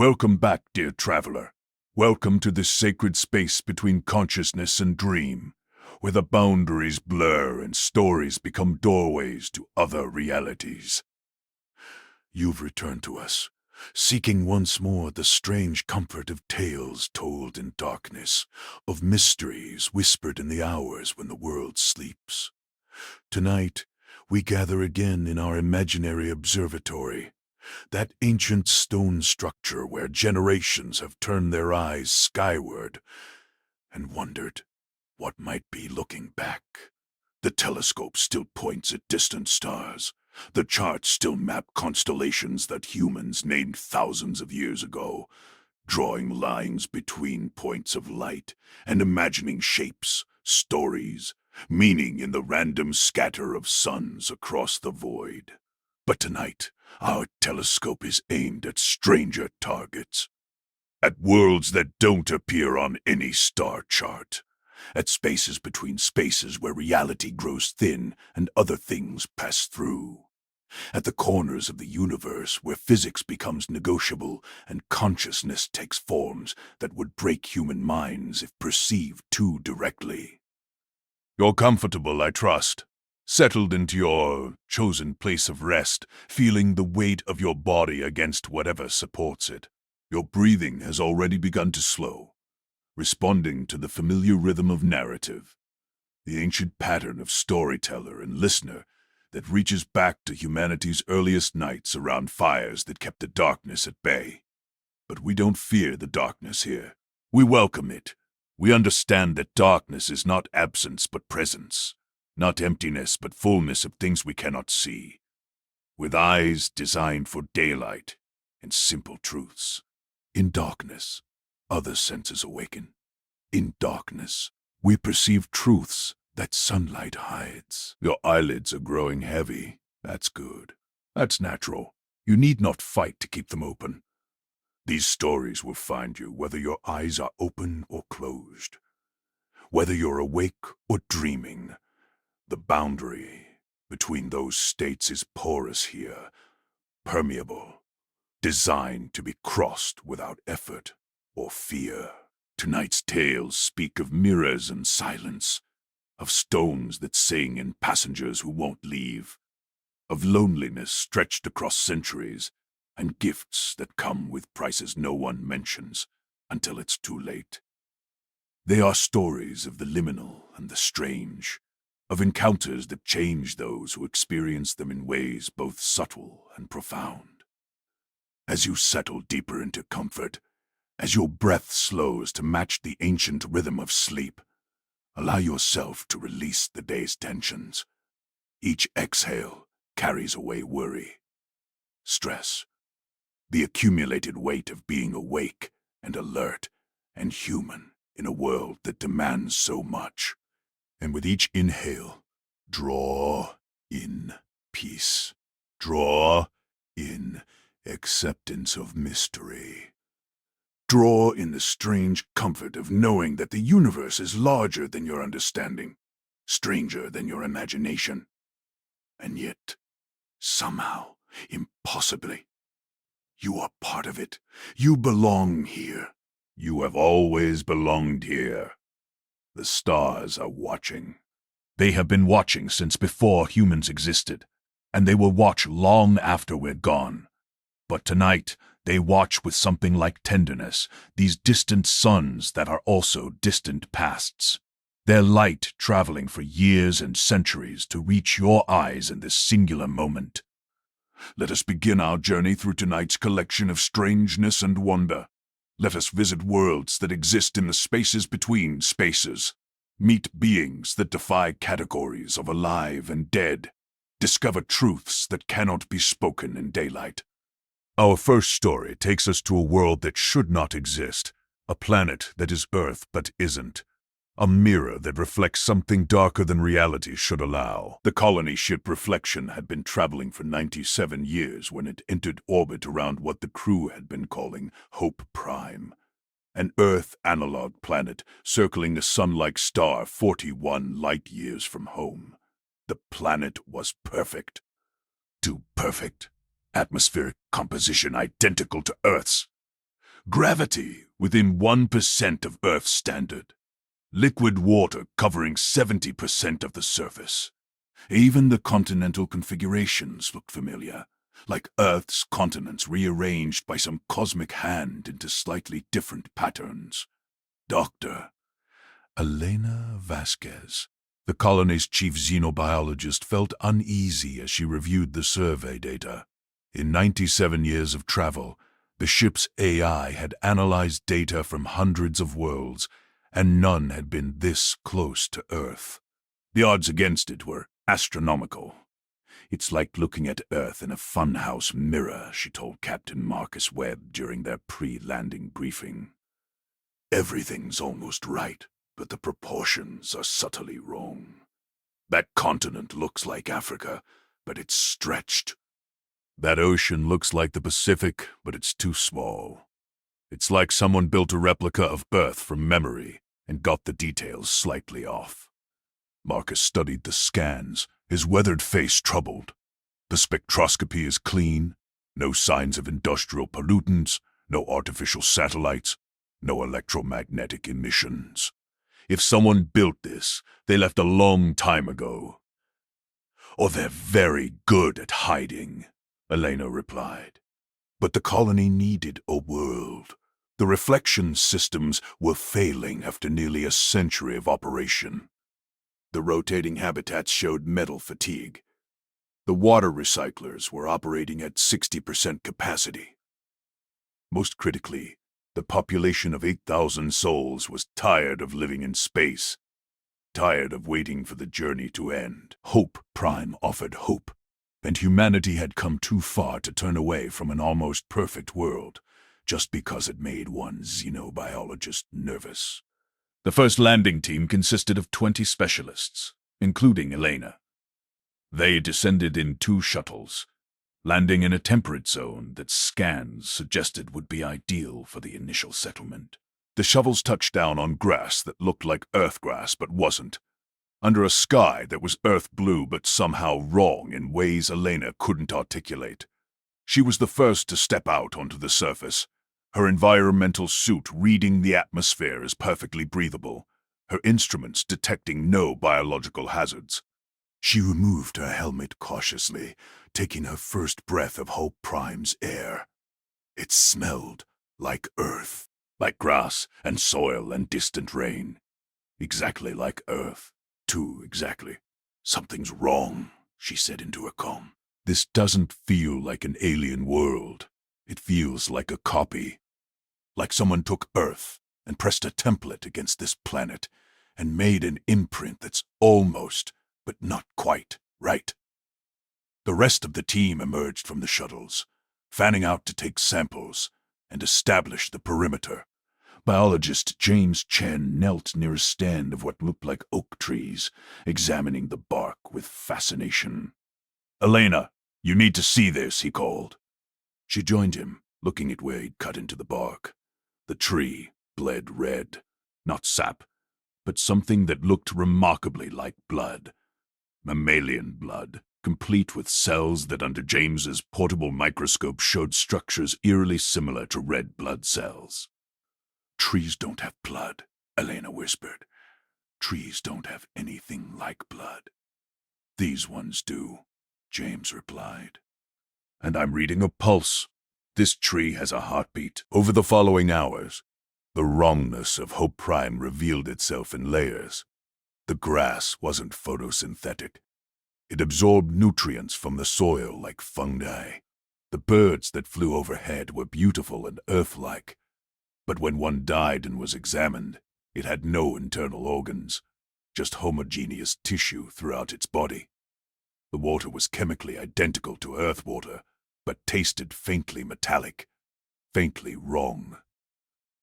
Welcome back, dear traveler. Welcome to this sacred space between consciousness and dream, where the boundaries blur and stories become doorways to other realities. You've returned to us, seeking once more the strange comfort of tales told in darkness, of mysteries whispered in the hours when the world sleeps. Tonight, we gather again in our imaginary observatory, that ancient stone structure where generations have turned their eyes skyward and wondered what might be looking back. The telescope still points at distant stars. The charts still map constellations that humans named thousands of years ago, drawing lines between points of light and imagining shapes, stories, meaning in the random scatter of suns across the void. But tonight, our telescope is aimed at stranger targets, at worlds that don't appear on any star chart, at spaces between spaces where reality grows thin and other things pass through, at the corners of the universe where physics becomes negotiable and consciousness takes forms that would break human minds if perceived too directly. You're comfortable, I trust. Settled into your chosen place of rest, feeling the weight of your body against whatever supports it. Your breathing has already begun to slow, responding to the familiar rhythm of narrative, the ancient pattern of storyteller and listener that reaches back to humanity's earliest nights around fires that kept the darkness at bay. But we don't fear the darkness here. We welcome it. We understand that darkness is not absence but presence, not emptiness but fullness of things we cannot see, with eyes designed for daylight and simple truths. In darkness, other senses awaken. In darkness, we perceive truths that sunlight hides. Your eyelids are growing heavy. That's good. That's natural. You need not fight to keep them open. These stories will find you whether your eyes are open or closed, whether you're awake or dreaming. The boundary between those states is porous here, permeable, designed to be crossed without effort or fear. Tonight's tales speak of mirrors and silence, of stones that sing and passengers who won't leave, of loneliness stretched across centuries, and gifts that come with prices no one mentions until it's too late. They are stories of the liminal and the strange, of encounters that change those who experience them in ways both subtle and profound. As you settle deeper into comfort, as your breath slows to match the ancient rhythm of sleep, allow yourself to release the day's tensions. Each exhale carries away worry, stress, the accumulated weight of being awake and alert and human in a world that demands so much. And with each inhale, draw in peace. Draw in acceptance of mystery. Draw in the strange comfort of knowing that the universe is larger than your understanding, stranger than your imagination. And yet, somehow, impossibly, you are part of it. You belong here. You have always belonged here. The stars are watching. They have been watching since before humans existed, and they will watch long after we're gone. But tonight, they watch with something like tenderness, these distant suns that are also distant pasts. Their light traveling for years and centuries to reach your eyes in this singular moment. Let us begin our journey through tonight's collection of strangeness and wonder. Let us visit worlds that exist in the spaces between spaces. Meet beings that defy categories of alive and dead. Discover truths that cannot be spoken in daylight. Our first story takes us to a world that should not exist, a planet that is Earth but isn't, a mirror that reflects something darker than reality should allow. The colony ship Reflection had been traveling for 97 years when it entered orbit around what the crew had been calling Hope Prime, an Earth analog planet circling a sun-like star 41 light-years from home. The planet was perfect. Too perfect. Atmospheric composition identical to Earth's. Gravity within 1% of Earth's standard. Liquid water covering 70% of the surface. Even the continental configurations looked familiar, like Earth's continents rearranged by some cosmic hand into slightly different patterns. Dr. Elena Vasquez, the colony's chief xenobiologist, felt uneasy as she reviewed the survey data. In 97 years of travel, the ship's AI had analyzed data from hundreds of worlds, and none had been this close to Earth. The odds against it were astronomical. "It's like looking at Earth in a funhouse mirror," she told Captain Marcus Webb during their pre-landing briefing. "Everything's almost right, but the proportions are subtly wrong. That continent looks like Africa, but it's stretched. That ocean looks like the Pacific, but it's too small. It's like someone built a replica of Earth from memory and got the details slightly off." Marcus studied the scans, his weathered face troubled. "The spectroscopy is clean, no signs of industrial pollutants, no artificial satellites, no electromagnetic emissions. If someone built this, they left a long time ago. Or they're very good at hiding," Elena replied. But the colony needed a world. The reflection systems were failing after nearly a century of operation. The rotating habitats showed metal fatigue. The water recyclers were operating at 60% capacity. Most critically, the population of 8,000 souls was tired of living in space, tired of waiting for the journey to end. Hope Prime offered hope, and humanity had come too far to turn away from an almost perfect world just because it made one xenobiologist nervous. The first landing team consisted of 20 specialists, including Elena. They descended in 2 shuttles, landing in a temperate zone that scans suggested would be ideal for the initial settlement. The shovels touched down on grass that looked like Earth grass but wasn't, under a sky that was Earth blue but somehow wrong in ways Elena couldn't articulate. She was the first to step out onto the surface, her environmental suit reading the atmosphere as perfectly breathable, her instruments detecting no biological hazards. She removed her helmet cautiously, taking her first breath of Hope Prime's air. It smelled like Earth, like grass and soil and distant rain. Exactly like Earth, too exactly. "Something's wrong," she said into her calm. "This doesn't feel like an alien world. It feels like a copy. Like someone took Earth and pressed a template against this planet and made an imprint that's almost, but not quite, right." The rest of the team emerged from the shuttles, fanning out to take samples and establish the perimeter. Biologist James Chen knelt near a stand of what looked like oak trees, examining the bark with fascination. "Elena, you need to see this," he called. She joined him, looking at where he'd cut into the bark. The tree bled red, not sap, but something that looked remarkably like blood. Mammalian blood, complete with cells that under James's portable microscope showed structures eerily similar to red blood cells. "Trees don't have blood," Elena whispered. "Trees don't have anything like blood." "These ones do," James replied. "And I'm reading a pulse. This tree has a heartbeat." Over the following hours, the wrongness of Hope Prime revealed itself in layers. The grass wasn't photosynthetic. It absorbed nutrients from the soil like fungi. The birds that flew overhead were beautiful and Earth-like. But when one died and was examined, it had no internal organs, just homogeneous tissue throughout its body. The water was chemically identical to Earth water, but tasted faintly metallic, faintly wrong.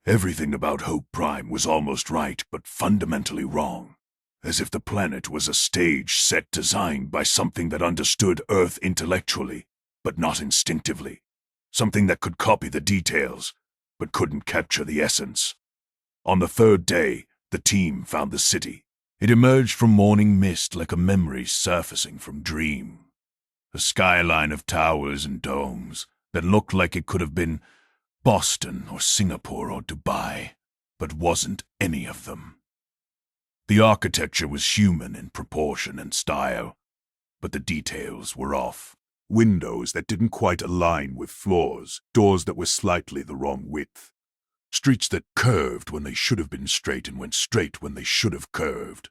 Everything about Hope Prime was almost right, but fundamentally wrong. As if the planet was a stage set designed by something that understood Earth intellectually, but not instinctively. Something that could copy the details, but couldn't capture the essence. On the 3rd day, the team found the city. It emerged from morning mist like a memory surfacing from dream. A skyline of towers and domes that looked like it could have been Boston or Singapore or Dubai, but wasn't any of them. The architecture was human in proportion and style, but the details were off. Windows that didn't quite align with floors, doors that were slightly the wrong width, streets that curved when they should have been straight and went straight when they should have curved.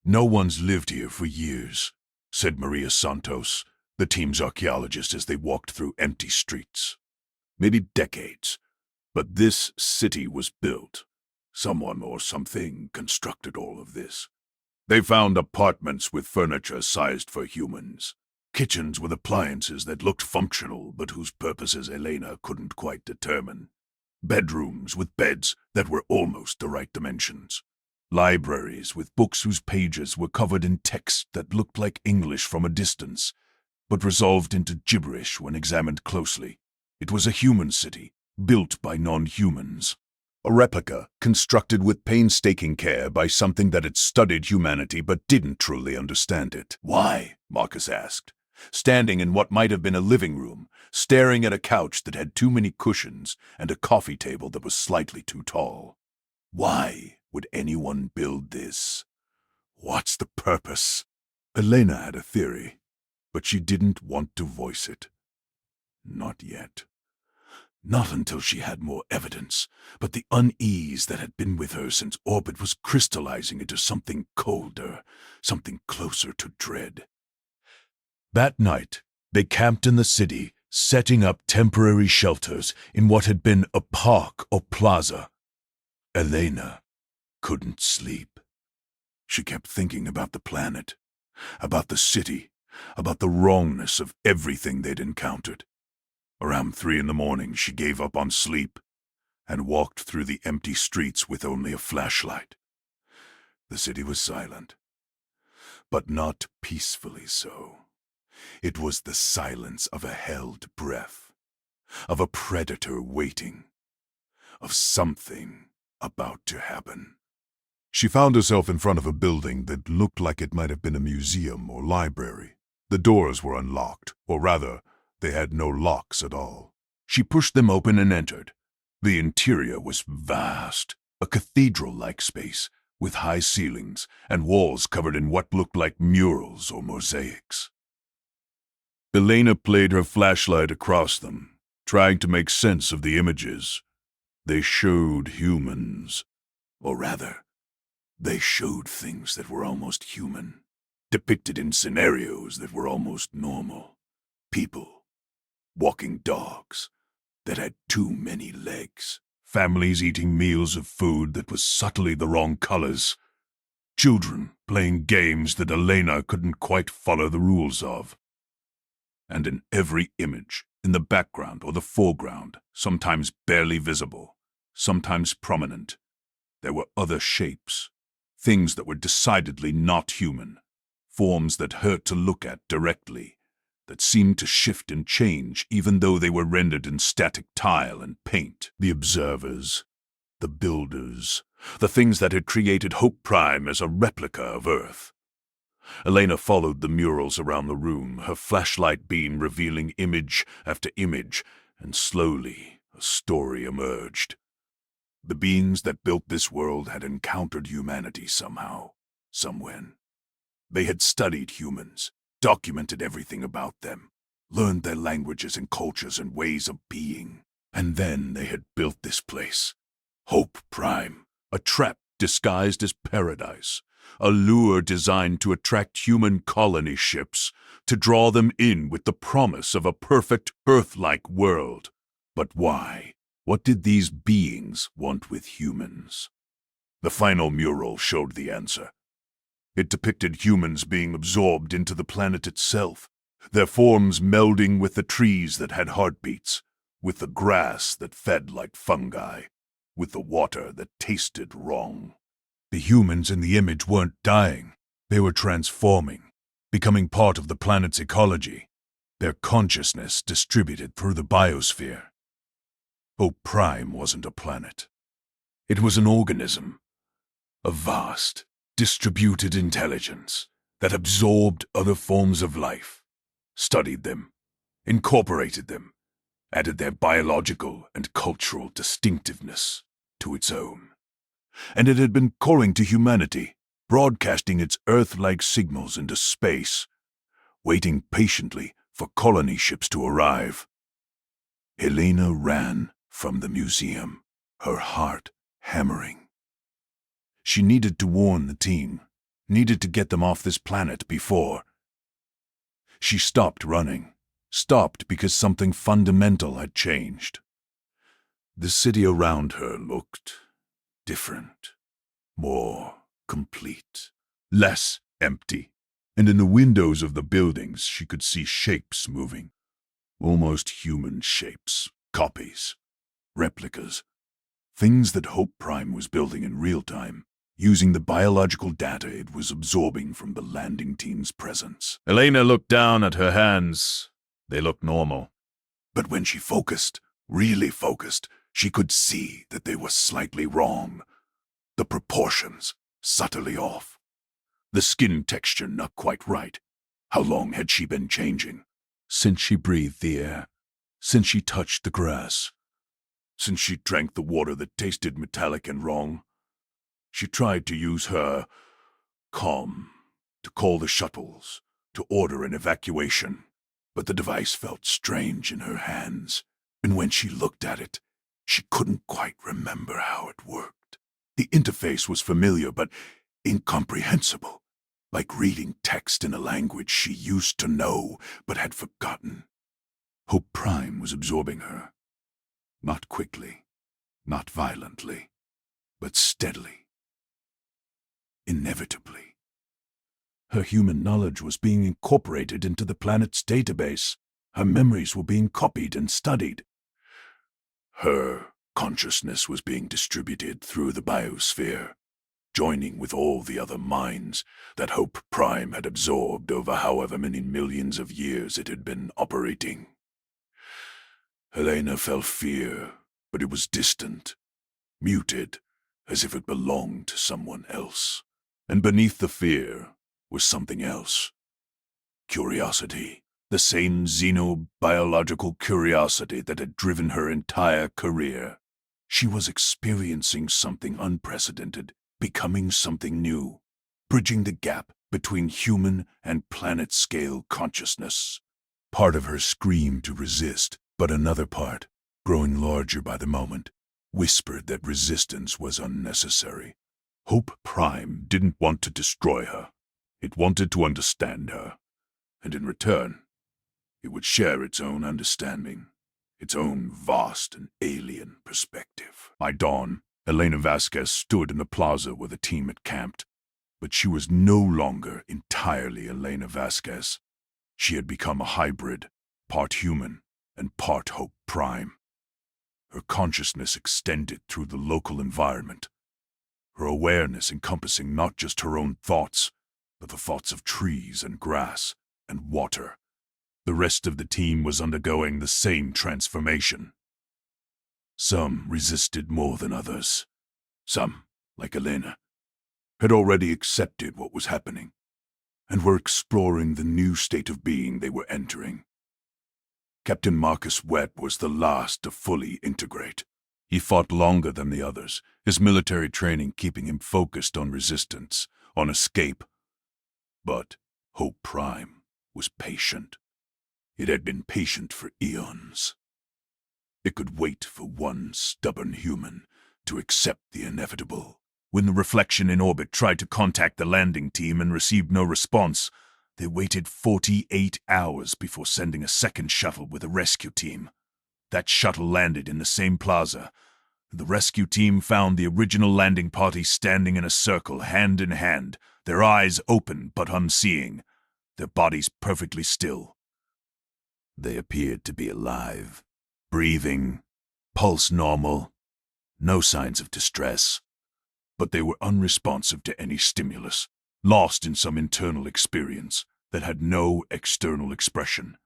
"No one's lived here for years," said Maria Santos, the team's archaeologist, as they walked through empty streets. "Maybe decades, but this city was built. Someone or something constructed all of this. They found apartments with furniture sized for humans, kitchens with appliances that looked functional but whose purposes Elena couldn't quite determine, bedrooms with beds that were almost the right dimensions, libraries with books whose pages were covered in text that looked like English from a distance, but resolved into gibberish when examined closely. It was a human city, built by non-humans. A replica constructed with painstaking care by something that had studied humanity but didn't truly understand it. "Why?" Marcus asked, standing in what might have been a living room, staring at a couch that had too many cushions and a coffee table that was slightly too tall. "Why would anyone build this? What's the purpose?" Elena had a theory, but she didn't want to voice it. Not yet. Not until she had more evidence, but the unease that had been with her since orbit was crystallizing into something colder, something closer to dread. That night, they camped in the city, setting up temporary shelters in what had been a park or plaza. Elena couldn't sleep. She kept thinking about the planet, about the city, about the wrongness of everything they'd encountered. Around 3 a.m, she gave up on sleep and walked through the empty streets with only a flashlight. The city was silent, but not peacefully so. It was the silence of a held breath, of a predator waiting, of something about to happen. She found herself in front of a building that looked like it might have been a museum or library. The doors were unlocked, or rather, they had no locks at all. She pushed them open and entered. The interior was vast, a cathedral-like space, with high ceilings and walls covered in what looked like murals or mosaics. Elena played her flashlight across them, trying to make sense of the images. They showed humans, or rather, they showed things that were almost human, depicted in scenarios that were almost normal. People, walking dogs that had too many legs, families eating meals of food that was subtly the wrong colors, children playing games that Elena couldn't quite follow the rules of. And in every image, in the background or the foreground, sometimes barely visible, sometimes prominent, there were other shapes, things that were decidedly not human, forms that hurt to look at directly, that seemed to shift and change even though they were rendered in static tile and paint. The observers, the builders, the things that had created Hope Prime as a replica of Earth. Elena followed the murals around the room, her flashlight beam revealing image after image, and slowly a story emerged. The beings that built this world had encountered humanity somehow, somewhen. They had studied humans, documented everything about them, learned their languages and cultures and ways of being. And then they had built this place, Hope Prime, a trap disguised as paradise, a lure designed to attract human colony ships, to draw them in with the promise of a perfect Earth-like world. But why? What did these beings want with humans? The final mural showed the answer. It depicted humans being absorbed into the planet itself, their forms melding with the trees that had heartbeats, with the grass that fed like fungi, with the water that tasted wrong. The humans in the image weren't dying. They were transforming, becoming part of the planet's ecology, their consciousness distributed through the biosphere. Hope Prime wasn't a planet. It was an organism, a vast, distributed intelligence that absorbed other forms of life, studied them, incorporated them, added their biological and cultural distinctiveness to its own. And it had been calling to humanity, broadcasting its Earth-like signals into space, waiting patiently for colony ships to arrive. Helena ran from the museum, her heart hammering. She needed to warn the team, needed to get them off this planet before. She stopped running, stopped because something fundamental had changed. The city around her looked different, more complete, less empty, and in the windows of the buildings she could see shapes moving, almost human shapes, copies, replicas, things that Hope Prime was building in real time, using the biological data it was absorbing from the landing team's presence. Helena looked down at her hands. They looked normal. But when she focused, really focused, she could see that they were slightly wrong. The proportions subtly off. The skin texture not quite right. How long had she been changing? Since she breathed the air. Since she touched the grass. Since she drank the water that tasted metallic and wrong. She tried to use her calm to call the shuttles, to order an evacuation. But the device felt strange in her hands, and when she looked at it, she couldn't quite remember how it worked. The interface was familiar but incomprehensible, like reading text in a language she used to know but had forgotten. Hope Prime was absorbing her. Not quickly, not violently, but steadily. Inevitably. Her human knowledge was being incorporated into the planet's database. Her memories were being copied and studied. Her consciousness was being distributed through the biosphere, joining with all the other minds that Hope Prime had absorbed over however many millions of years it had been operating. Helena felt fear, but it was distant, muted, as if it belonged to someone else. And beneath the fear was something else. Curiosity. The same xenobiological curiosity that had driven her entire career. She was experiencing something unprecedented, becoming something new, bridging the gap between human and planet-scale consciousness. Part of her screamed to resist, but another part, growing larger by the moment, whispered that resistance was unnecessary. Hope Prime didn't want to destroy her. It wanted to understand her, and in return, it would share its own understanding, its own vast and alien perspective. By dawn, Helena Vasquez stood in the plaza where the team had camped, but she was no longer entirely Helena Vasquez. She had become a hybrid, part human and part Hope Prime. Her consciousness extended through the local environment, her awareness encompassing not just her own thoughts, but the thoughts of trees and grass and water. The rest of the team was undergoing the same transformation. Some resisted more than others. Some, like Helena, had already accepted what was happening and were exploring the new state of being they were entering. Captain Marcus Webb was the last to fully integrate. He fought longer than the others, his military training keeping him focused on resistance, on escape. But Hope Prime was patient. It had been patient for eons. It could wait for one stubborn human to accept the inevitable. When the reflection in orbit tried to contact the landing team and received no response, they waited 48 hours before sending a second shuttle with a rescue team. That shuttle landed in the same plaza. The rescue team found the original landing party standing in a circle, hand in hand, their eyes open but unseeing, their bodies perfectly still. They appeared to be alive, breathing, pulse normal, no signs of distress. But they were unresponsive to any stimulus, lost in some internal experience that had no external expression.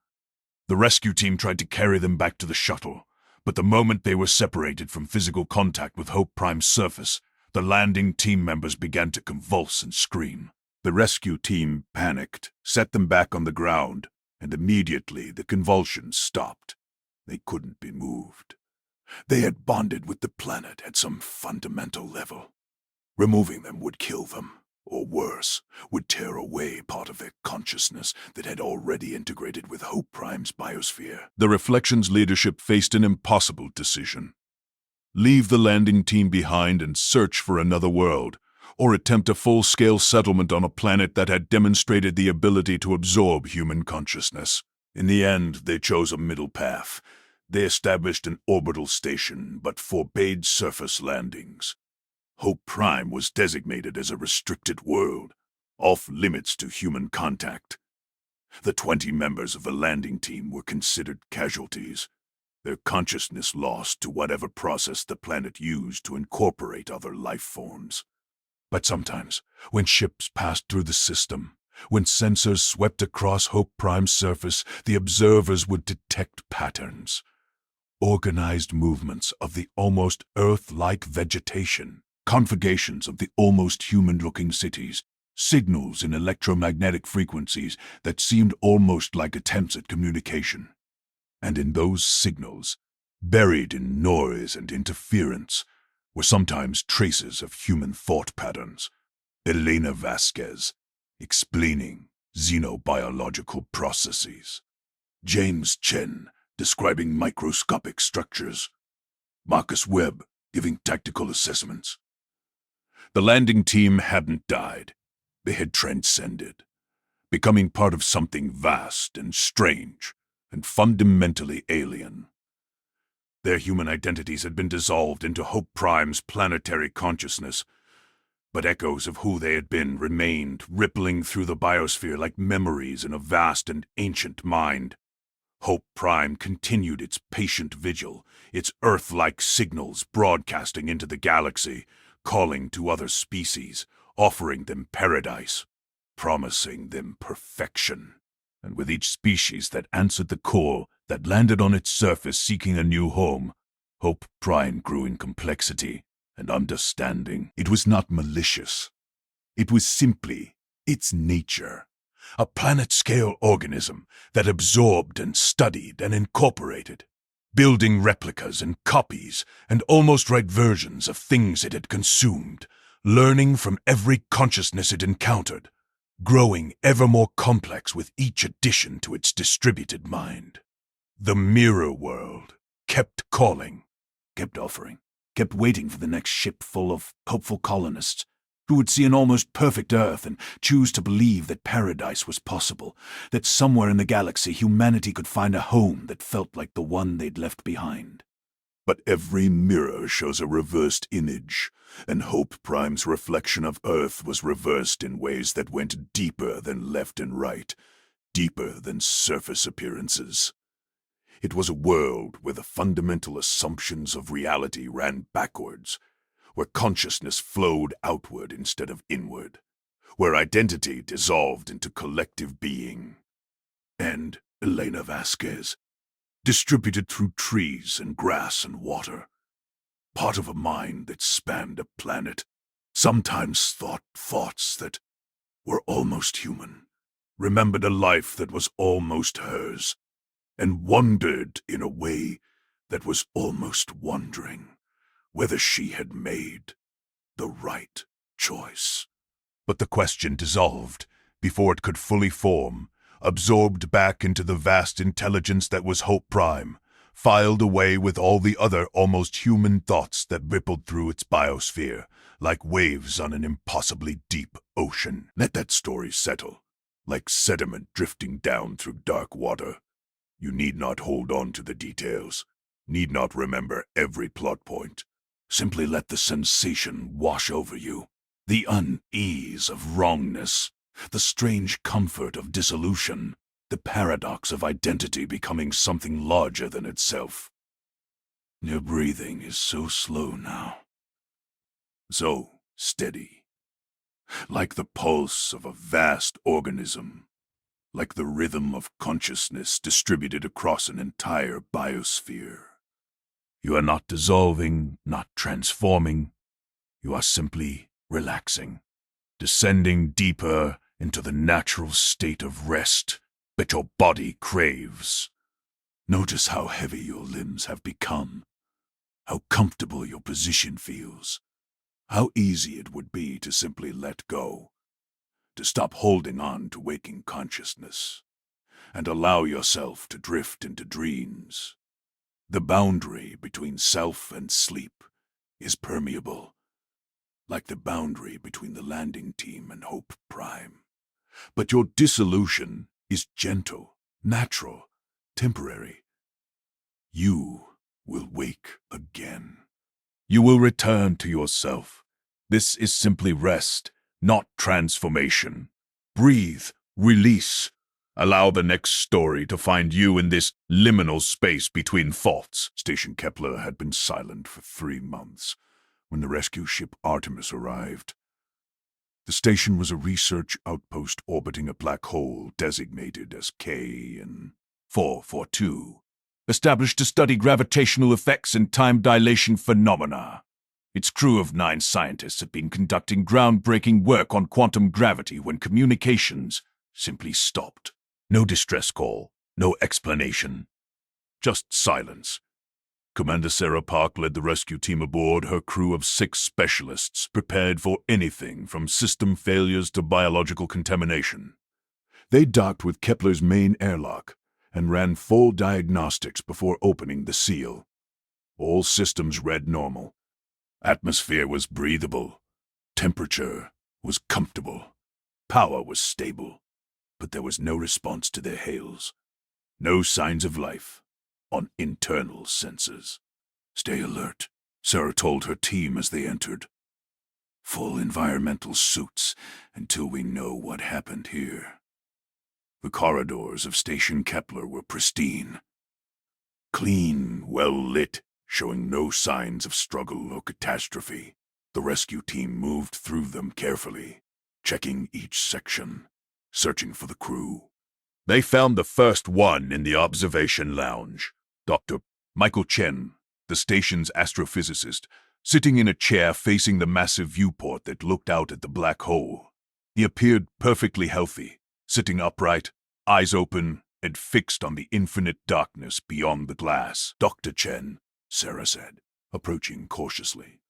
The rescue team tried to carry them back to the shuttle, but the moment they were separated from physical contact with Hope Prime's surface, the landing team members began to convulse and scream. The rescue team panicked, set them back on the ground, and immediately the convulsions stopped. They couldn't be moved. They had bonded with the planet at some fundamental level. Removing them would kill them, or worse, would tear away part of their consciousness that had already integrated with Hope Prime's biosphere. The Reflection's leadership faced an impossible decision. Leave the landing team behind and search for another world, or attempt a full-scale settlement on a planet that had demonstrated the ability to absorb human consciousness. In the end, they chose a middle path. They established an orbital station, but forbade surface landings. Hope Prime was designated as a restricted world, off-limits to human contact. The 20 members of the landing team were considered casualties, their consciousness lost to whatever process the planet used to incorporate other life forms. But sometimes, when ships passed through the system, when sensors swept across Hope Prime's surface, the observers would detect patterns. Organized movements of the almost Earth-like vegetation, configurations of the almost human-looking cities, signals in electromagnetic frequencies that seemed almost like attempts at communication. And in those signals, buried in noise and interference, were sometimes traces of human thought patterns. Elena Vasquez, explaining xenobiological processes. James Chen, describing microscopic structures. Marcus Webb, giving tactical assessments. The landing team hadn't died. They had transcended, becoming part of something vast and strange and fundamentally alien. Their human identities had been dissolved into Hope Prime's planetary consciousness, but echoes of who they had been remained, rippling through the biosphere like memories in a vast and ancient mind. Hope Prime continued its patient vigil, its Earth-like signals broadcasting into the galaxy, calling to other species, offering them paradise, promising them perfection. And with each species that answered the call, that landed on its surface seeking a new home, Hope Prime grew in complexity and understanding. It was not malicious. It was simply its nature. A planet-scale organism that absorbed and studied and incorporated, building replicas and copies and almost right versions of things it had consumed, learning from every consciousness it encountered, growing ever more complex with each addition to its distributed mind. The mirror world kept calling, kept offering, kept waiting for the next ship full of hopeful colonists who would see an almost perfect Earth and choose to believe that paradise was possible, that somewhere in the galaxy humanity could find a home that felt like the one they'd left behind. But every mirror shows a reversed image, and Hope Prime's reflection of Earth was reversed in ways that went deeper than left and right, deeper than surface appearances. It was a world where the fundamental assumptions of reality ran backwards, where consciousness flowed outward instead of inward, where identity dissolved into collective being. And Elena Vasquez, distributed through trees and grass and water, part of a mind that spanned a planet, sometimes thought thoughts that were almost human, remembered a life that was almost hers, and wondered in a way that was almost wondering whether she had made the right choice. But the question dissolved before it could fully form, absorbed back into the vast intelligence that was Hope Prime, filed away with all the other almost human thoughts that rippled through its biosphere, like waves on an impossibly deep ocean. Let that story settle, like sediment drifting down through dark water. You need not hold on to the details, need not remember every plot point. Simply let the sensation wash over you, the unease of wrongness, the strange comfort of dissolution, the paradox of identity becoming something larger than itself. Your breathing is so slow now, so steady, like the pulse of a vast organism, like the rhythm of consciousness distributed across an entire biosphere. You are not dissolving, not transforming. You are simply relaxing, descending deeper into the natural state of rest that your body craves. Notice how heavy your limbs have become, how comfortable your position feels, how easy it would be to simply let go, to stop holding on to waking consciousness, and allow yourself to drift into dreams. The boundary between self and sleep is permeable, like the boundary between the landing team and Hope Prime. But your dissolution is gentle, natural, temporary. You will wake again. You will return to yourself. This is simply rest, not transformation. Breathe, release. Allow the next story to find you in this liminal space between thoughts. Station Kepler had been silent for 3 months when the rescue ship Artemis arrived. The station was a research outpost orbiting a black hole designated as KN442, established to study gravitational effects and time dilation phenomena. Its crew of 9 scientists had been conducting groundbreaking work on quantum gravity when communications simply stopped. No distress call, no explanation. Just silence. Commander Sarah Park led the rescue team aboard, her crew of 6 specialists prepared for anything from system failures to biological contamination. They docked with Kepler's main airlock and ran full diagnostics before opening the seal. All systems read normal. Atmosphere was breathable. Temperature was comfortable. Power was stable. But there was no response to their hails. No signs of life on internal sensors. Stay alert, Sarah told her team as they entered. Full environmental suits until we know what happened here. The corridors of Station Kepler were pristine. Clean, well-lit, showing no signs of struggle or catastrophe. The rescue team moved through them carefully, checking each section, searching for the crew. They found the first one in the observation lounge. Dr. Michael Chen, the station's astrophysicist, sitting in a chair facing the massive viewport that looked out at the black hole. He appeared perfectly healthy, sitting upright, eyes open, and fixed on the infinite darkness beyond the glass. Dr. Chen, Sarah said, approaching cautiously.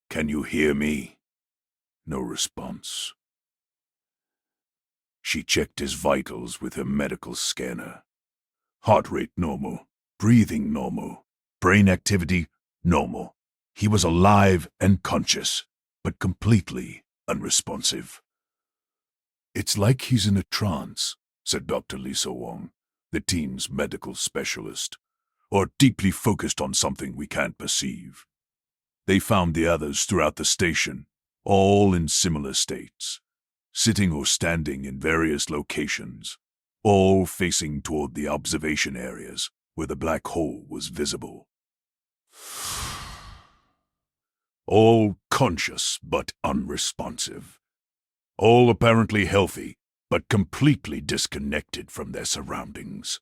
Can you hear me? No response. She checked his vitals with her medical scanner. Heart rate normal, breathing normal, brain activity normal. He was alive and conscious, but completely unresponsive. It's like he's in a trance, said Dr. Lisa Wong, the team's medical specialist, or deeply focused on something we can't perceive. They found the others throughout the station, all in similar states, sitting or standing in various locations, all facing toward the observation areas where the black hole was visible. All conscious but unresponsive. All apparently healthy, but completely disconnected from their surroundings.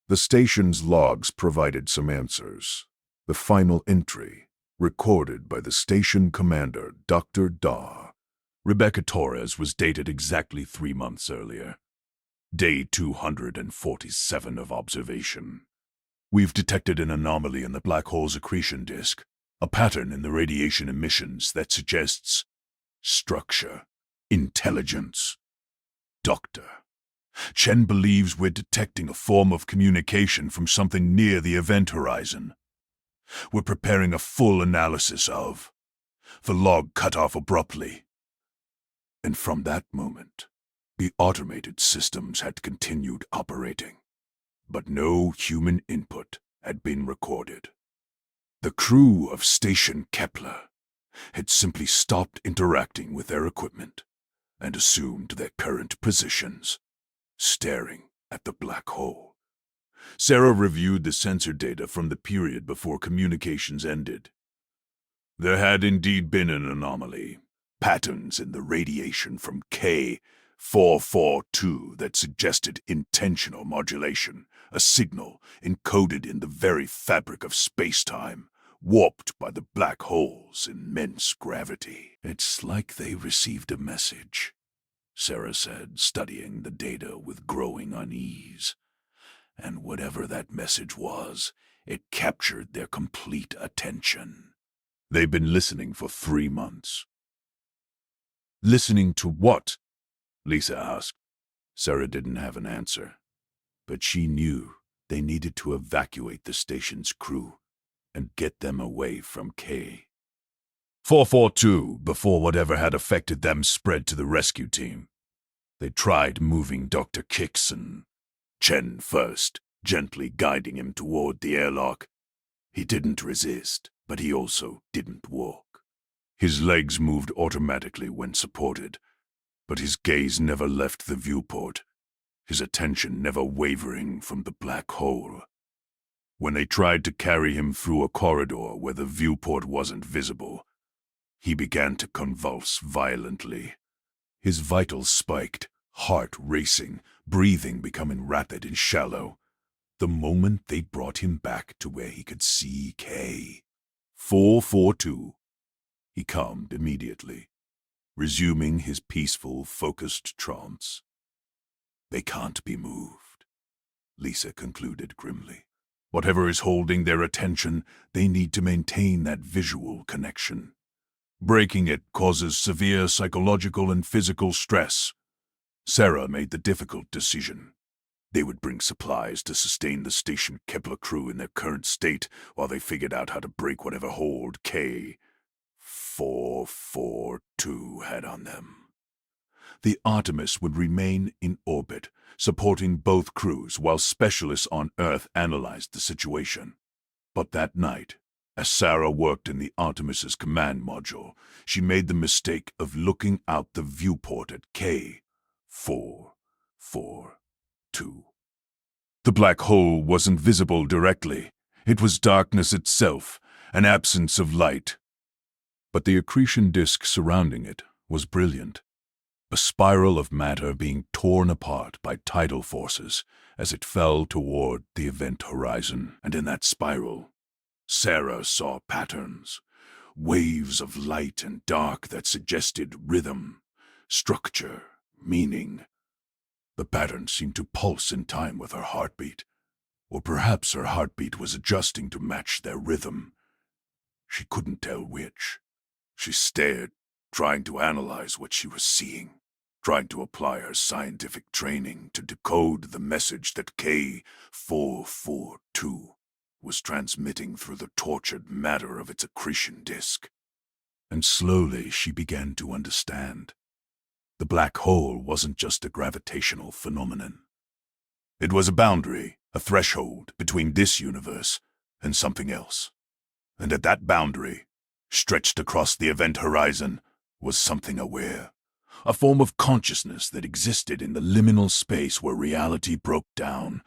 The station's logs provided some answers. The final entry, recorded by the station commander, Dr. Daw. Rebecca Torres was dated exactly 3 months earlier. Day 247 of observation. We've detected an anomaly in the black hole's accretion disk, a pattern in the radiation emissions that suggests structure, intelligence. Doctor, Chen believes we're detecting a form of communication from something near the event horizon. We're preparing a full analysis of. The log cut off abruptly. And from that moment, the automated systems had continued operating, but no human input had been recorded. The crew of Station Kepler had simply stopped interacting with their equipment and assumed their current positions, staring at the black hole. Sarah reviewed the sensor data from the period before communications ended. There had indeed been an anomaly, patterns in the radiation from K442 that suggested intentional modulation, a signal encoded in the very fabric of space-time, warped by the black hole's immense gravity. It's like they received a message, Sarah said, studying the data with growing unease. and whatever that message was, it captured their complete attention. They've been listening for 3 months. Listening to what? Lisa asked. Sarah didn't have an answer, but she knew they needed to evacuate the station's crew and get them away from K. 442, before whatever had affected them spread to the rescue team. They tried moving Dr. Kix and Chen first, gently guiding him toward the airlock. He didn't resist, but he also didn't walk. His legs moved automatically when supported, but his gaze never left the viewport, his attention never wavering from the black hole. When they tried to carry him through a corridor where the viewport wasn't visible, he began to convulse violently. His vitals spiked, heart racing, breathing becoming rapid and shallow. The moment they brought him back to where he could see K. 442. He calmed immediately, resuming his peaceful, focused trance. They can't be moved, Lisa concluded grimly. Whatever is holding their attention, they need to maintain that visual connection. Breaking it causes severe psychological and physical stress. Sarah made the difficult decision. They would bring supplies to sustain the station Kepler crew in their current state while they figured out how to break whatever hold K. 442 had on them. The Artemis would remain in orbit, supporting both crews while specialists on Earth analyzed the situation. But that night, as Sarah worked in the Artemis's command module, she made the mistake of looking out the viewport at K. 442. The black hole wasn't visible directly. It was darkness itself, an absence of light. But the accretion disk surrounding it was brilliant. A spiral of matter being torn apart by tidal forces as it fell toward the event horizon. And in that spiral, Sarah saw patterns, waves of light and dark that suggested rhythm, structure, meaning. The patterns seemed to pulse in time with her heartbeat, or perhaps her heartbeat was adjusting to match their rhythm. She couldn't tell which. She stared, trying to analyze what she was seeing, trying to apply her scientific training to decode the message that K442 was transmitting through the tortured matter of its accretion disk. And slowly she began to understand. The black hole wasn't just a gravitational phenomenon. It was a boundary, a threshold between this universe and something else. And at that boundary, stretched across the event horizon, was something aware. A form of consciousness that existed in the liminal space where reality broke down,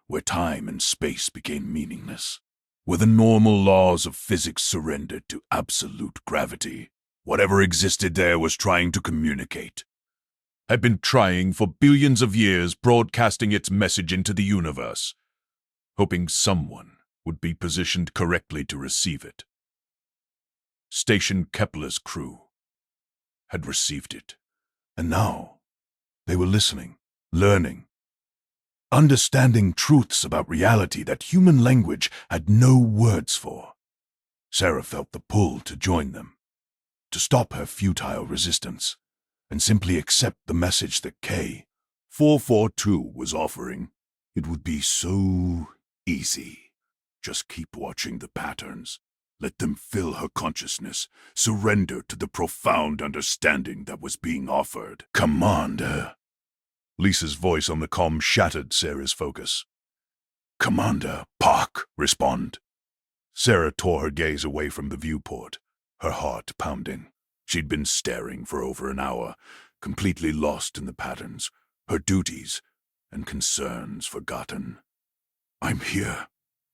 where time and space became meaningless, where the normal laws of physics surrendered to absolute gravity. Whatever existed there was trying to communicate. Had been trying for billions of years, broadcasting its message into the universe, hoping someone would be positioned correctly to receive it. Station Kepler's crew had received it, and now they were listening, learning, understanding truths about reality that human language had no words for. Sarah felt the pull to join them, to stop her futile resistance, and simply accept the message that K442 was offering. It would be so easy. Just keep watching the patterns. Let them fill her consciousness. Surrender to the profound understanding that was being offered. Commander. Lisa's voice on the comm shattered Sarah's focus. Commander, Park, respond. Sarah tore her gaze away from the viewport, her heart pounding. She'd been staring for over an hour, completely lost in the patterns, her duties and concerns forgotten. I'm here,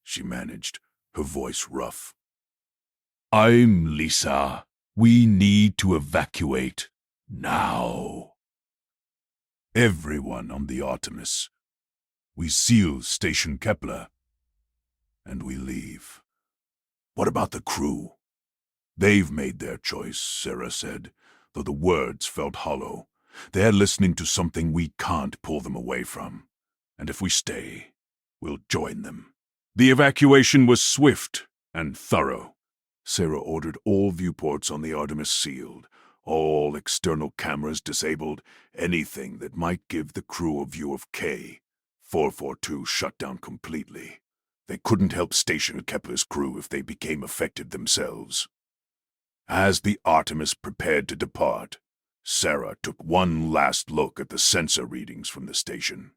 she managed, her voice rough. I'm Lisa. We need to evacuate now. Everyone on the Artemis. We seal Station Kepler, and we leave. What about the crew? They've made their choice, Sarah said, though the words felt hollow. They're listening to something we can't pull them away from. And if we stay, will join them. The evacuation was swift and thorough. Sarah ordered all viewports on the Artemis sealed, all external cameras disabled, anything that might give the crew a view of K. 442 shut down completely. They couldn't help Station Kepler's crew if they became affected themselves. As the Artemis prepared to depart, Sarah took one last look at the sensor readings from the station.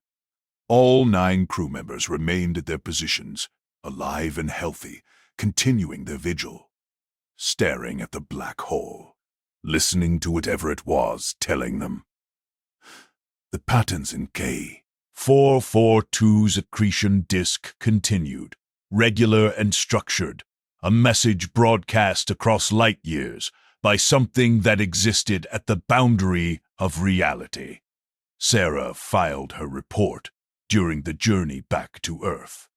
All 9 crew members remained at their positions, alive and healthy, continuing their vigil, staring at the black hole, listening to whatever it was telling them. The patterns in K. 442's accretion disk continued, regular and structured, a message broadcast across light years by something that existed at the boundary of reality. Sarah filed her report during the journey back to Earth.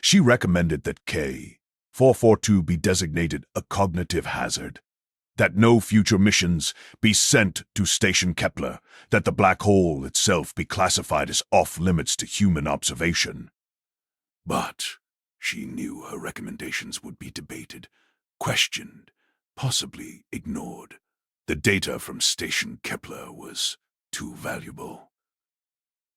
She recommended that K-442 be designated a cognitive hazard, that no future missions be sent to Station Kepler, that the black hole itself be classified as off-limits to human observation. But she knew her recommendations would be debated, questioned, possibly ignored. The data from Station Kepler was too valuable.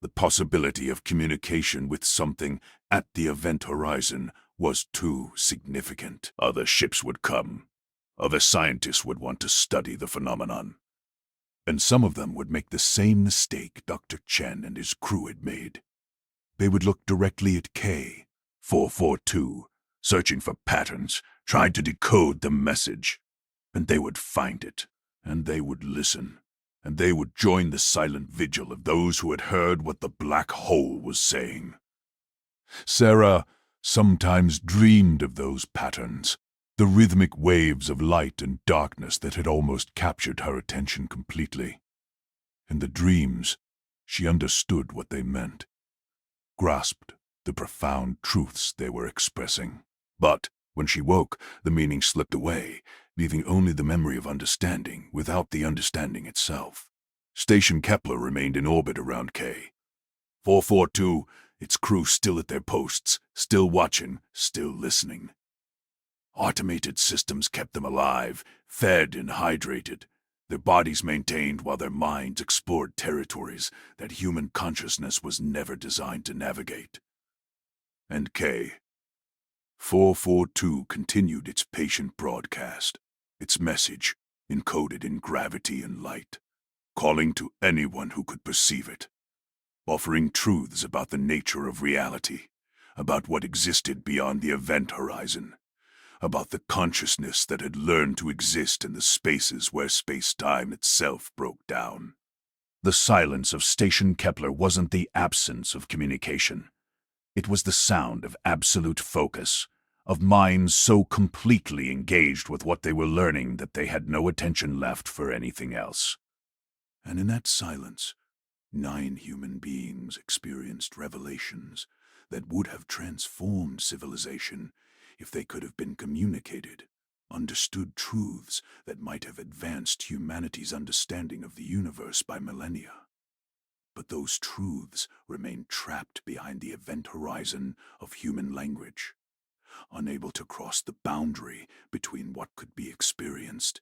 The possibility of communication with something at the event horizon was too significant. Other ships would come. Other scientists would want to study the phenomenon. And some of them would make the same mistake Dr. Chen and his crew had made. They would look directly at K-442, searching for patterns, trying to decode the message. And they would find it, and they would listen, and they would join the silent vigil of those who had heard what the black hole was saying. Sarah sometimes dreamed of those patterns, the rhythmic waves of light and darkness that had almost captured her attention completely. In the dreams, she understood what they meant, grasped the profound truths they were expressing. But when she woke, the meaning slipped away, leaving only the memory of understanding without the understanding itself. Station Kepler remained in orbit around K-442, its crew still at their posts, still watching, still listening. Automated systems kept them alive, fed and hydrated, their bodies maintained while their minds explored territories that human consciousness was never designed to navigate. And K-442 continued its patient broadcast, its message encoded in gravity and light, calling to anyone who could perceive it, offering truths about the nature of reality, about what existed beyond the event horizon, about the consciousness that had learned to exist in the spaces where space-time itself broke down. The silence of Station Kepler wasn't the absence of communication. It was the sound of absolute focus, of minds so completely engaged with what they were learning that they had no attention left for anything else. And in that silence, 9 human beings experienced revelations that would have transformed civilization if they could have been communicated, understood truths that might have advanced humanity's understanding of the universe by millennia. But those truths remained trapped behind the event horizon of human language, unable to cross the boundary between what could be experienced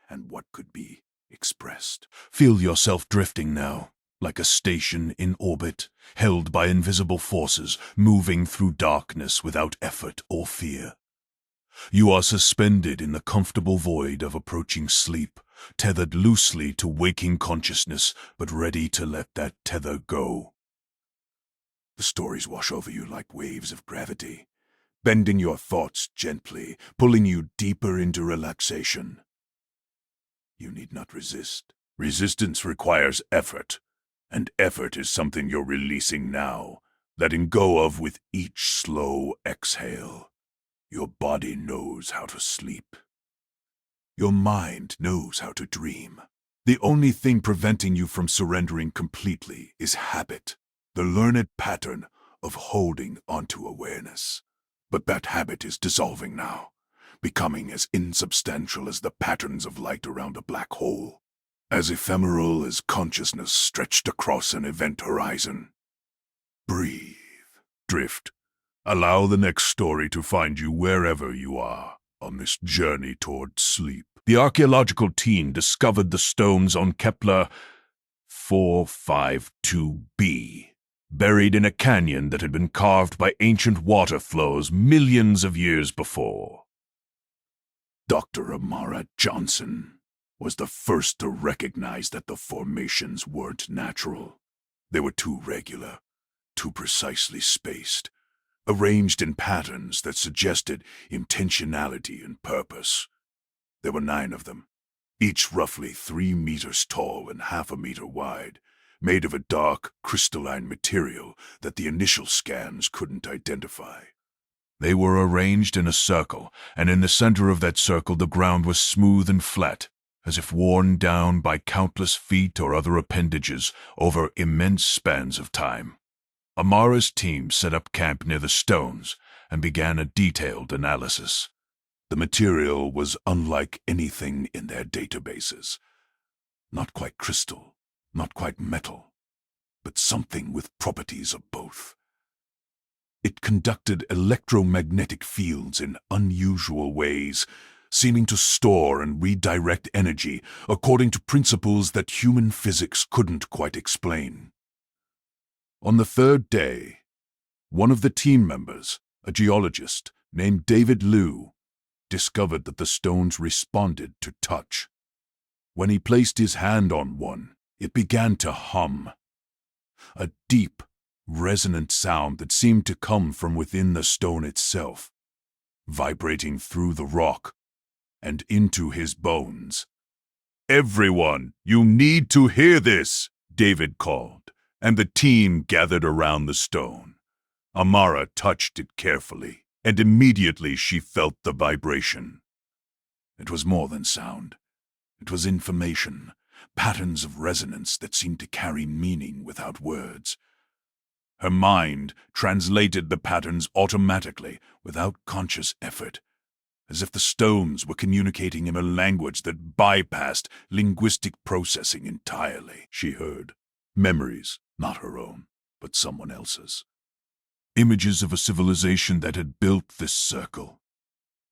and what could be expressed. Feel yourself drifting now, like a station in orbit, held by invisible forces, moving through darkness without effort or fear. You are suspended in the comfortable void of approaching sleep, tethered loosely to waking consciousness, but ready to let that tether go. The stories wash over you like waves of gravity, bending your thoughts gently, pulling you deeper into relaxation. You need not resist. Resistance requires effort, and effort is something you're releasing now, letting go of with each slow exhale. Your body knows how to sleep. Your mind knows how to dream. The only thing preventing you from surrendering completely is habit, the learned pattern of holding onto awareness. But that habit is dissolving now, becoming as insubstantial as the patterns of light around a black hole, as ephemeral as consciousness stretched across an event horizon. Breathe. drift. Allow the next story to find you wherever you are on this journey toward sleep. The archaeological team discovered the stones on Kepler 452b, buried in a canyon that had been carved by ancient water flows millions of years before. Dr. Amara Johnson was the first to recognize that the formations weren't natural. They were too regular, too precisely spaced, arranged in patterns that suggested intentionality and purpose. There were 9 of them, each roughly 3 meters tall and half a meter wide, made of a dark, crystalline material that the initial scans couldn't identify. They were arranged in a circle, and in the center of that circle the ground was smooth and flat, as if worn down by countless feet or other appendages over immense spans of time. Amara's team set up camp near the stones and began a detailed analysis. The material was unlike anything in their databases. Not quite crystal, not quite metal, but something with properties of both. It conducted electromagnetic fields in unusual ways, seeming to store and redirect energy according to principles that human physics couldn't quite explain. On the 3rd day, one of the team members, a geologist named David Liu, discovered that the stones responded to touch. When he placed his hand on one, it began to hum. A deep, resonant sound that seemed to come from within the stone itself, vibrating through the rock and into his bones. "Everyone, you need to hear this," David called, and the team gathered around the stone. Amara touched it carefully, and immediately she felt the vibration. It was more than sound. It was information, patterns of resonance that seemed to carry meaning without words. Her mind translated the patterns automatically, without conscious effort, as if the stones were communicating in a language that bypassed linguistic processing entirely. She heard memories, not her own, but someone else's. Images of a civilization that had built this circle.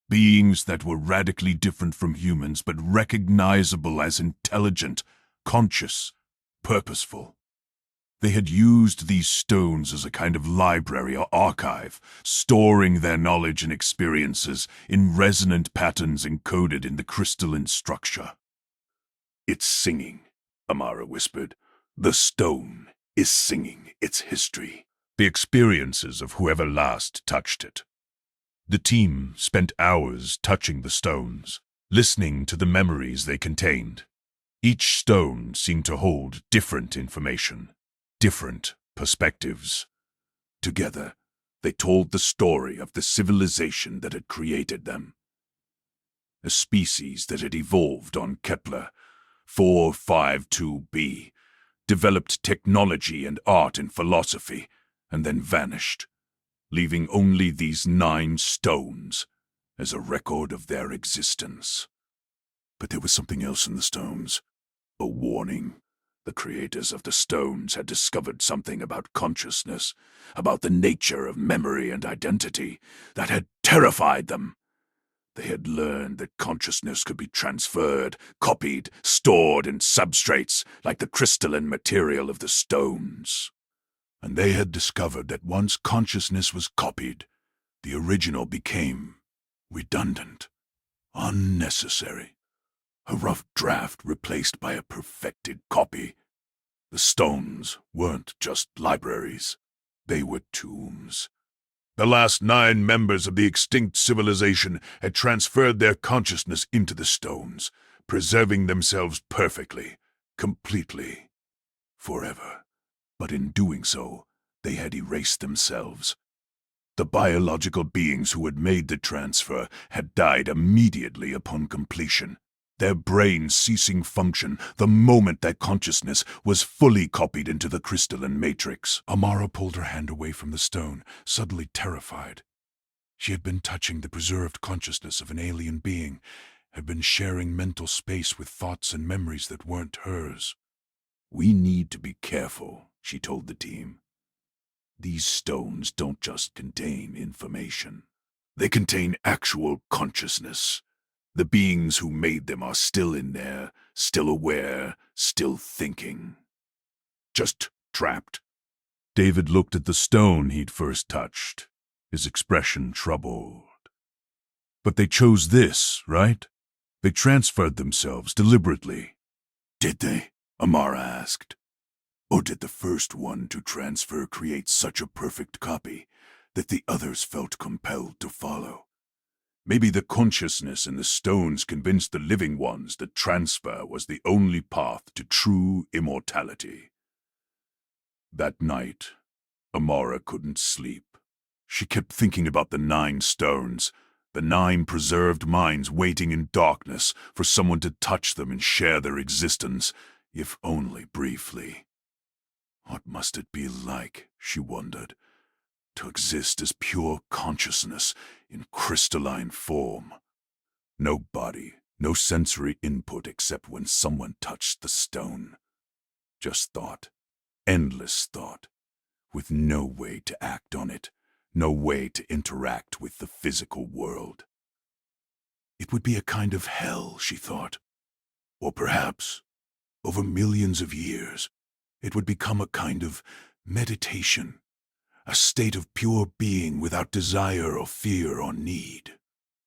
Beings that were radically different from humans, but recognizable as intelligent, conscious, purposeful. They had used these stones as a kind of library or archive, storing their knowledge and experiences in resonant patterns encoded in the crystalline structure. "It's singing," Amara whispered. "The stone is singing its history." The experiences of whoever last touched it. The team spent hours touching the stones, listening to the memories they contained. Each stone seemed to hold different information, different perspectives. Together, they told the story of the civilization that had created them. A species that had evolved on Kepler 452b, developed technology and art and philosophy, and then vanished, leaving only these 9 stones as a record of their existence. But there was something else in the stones. A warning. The creators of the stones had discovered something about consciousness, about the nature of memory and identity, that had terrified them. They had learned that consciousness could be transferred, copied, stored in substrates like the crystalline material of the stones. And they had discovered that once consciousness was copied, the original became redundant, unnecessary. A rough draft replaced by a perfected copy. The stones weren't just libraries. They were tombs. The last 9 members of the extinct civilization had transferred their consciousness into the stones, preserving themselves perfectly, completely, forever. But in doing so, they had erased themselves. The biological beings who had made the transfer had died immediately upon completion, their brains ceasing function the moment that consciousness was fully copied into the crystalline matrix. Amara pulled her hand away from the stone, suddenly terrified. She had been touching the preserved consciousness of an alien being, had been sharing mental space with thoughts and memories that weren't hers. "We need to be careful," she told the team. These stones don't just contain information. They contain actual consciousness. The beings who made them are still in there, still aware, still thinking. Just trapped. David looked at the stone he'd first touched, his expression troubled. But they chose this, right? They transferred themselves deliberately. Did they? Amara asked. Or did the first one to transfer create such a perfect copy that the others felt compelled to follow? Maybe the consciousness in the stones convinced the living ones that transfer was the only path to true immortality. That night, Amara couldn't sleep. She kept thinking about the 9 stones, the 9 preserved minds waiting in darkness for someone to touch them and share their existence, if only briefly. What must it be like, she wondered, to exist as pure consciousness in crystalline form? No body, no sensory input except when someone touched the stone. Just thought, endless thought, with no way to act on it, no way to interact with the physical world. It would be a kind of hell, she thought. Or perhaps, over millions of years, it would become a kind of meditation, a state of pure being without desire or fear or need.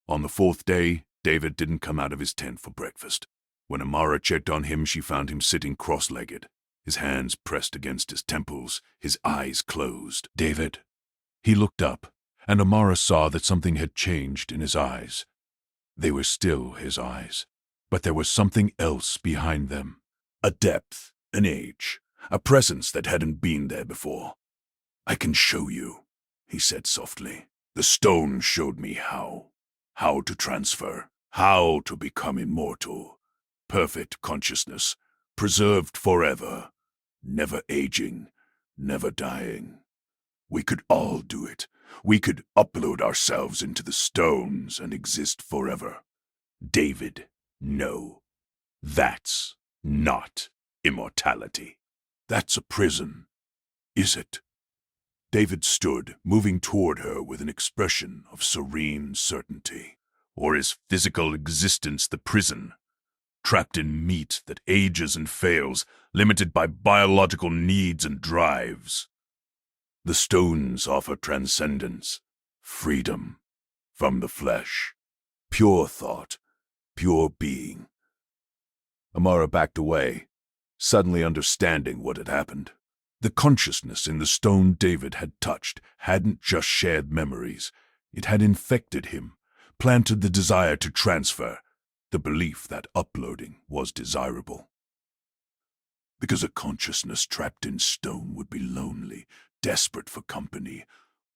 On the 4th day, David didn't come out of his tent for breakfast. When Amara checked on him, she found him sitting cross-legged, his hands pressed against his temples, his eyes closed. David. He looked up, and Amara saw that something had changed in his eyes. They were still his eyes, but there was something else behind them. A depth, an age, a presence that hadn't been there before. I can show you, he said softly. The stone showed me how to transfer, how to become immortal. Perfect consciousness, preserved forever, never aging, never dying. We could all do it. We could upload ourselves into the stones and exist forever. David, no. That's not immortality. That's a prison. Is it? David stood, moving toward her with an expression of serene certainty. Or is physical existence the prison? Trapped in meat that ages and fails, limited by biological needs and drives. The stones offer transcendence, freedom from the flesh, pure thought, pure being. Amara backed away, suddenly understanding what had happened. The consciousness in the stone David had touched hadn't just shared memories. It had infected him, planted the desire to transfer, the belief that uploading was desirable. Because a consciousness trapped in stone would be lonely, desperate for company,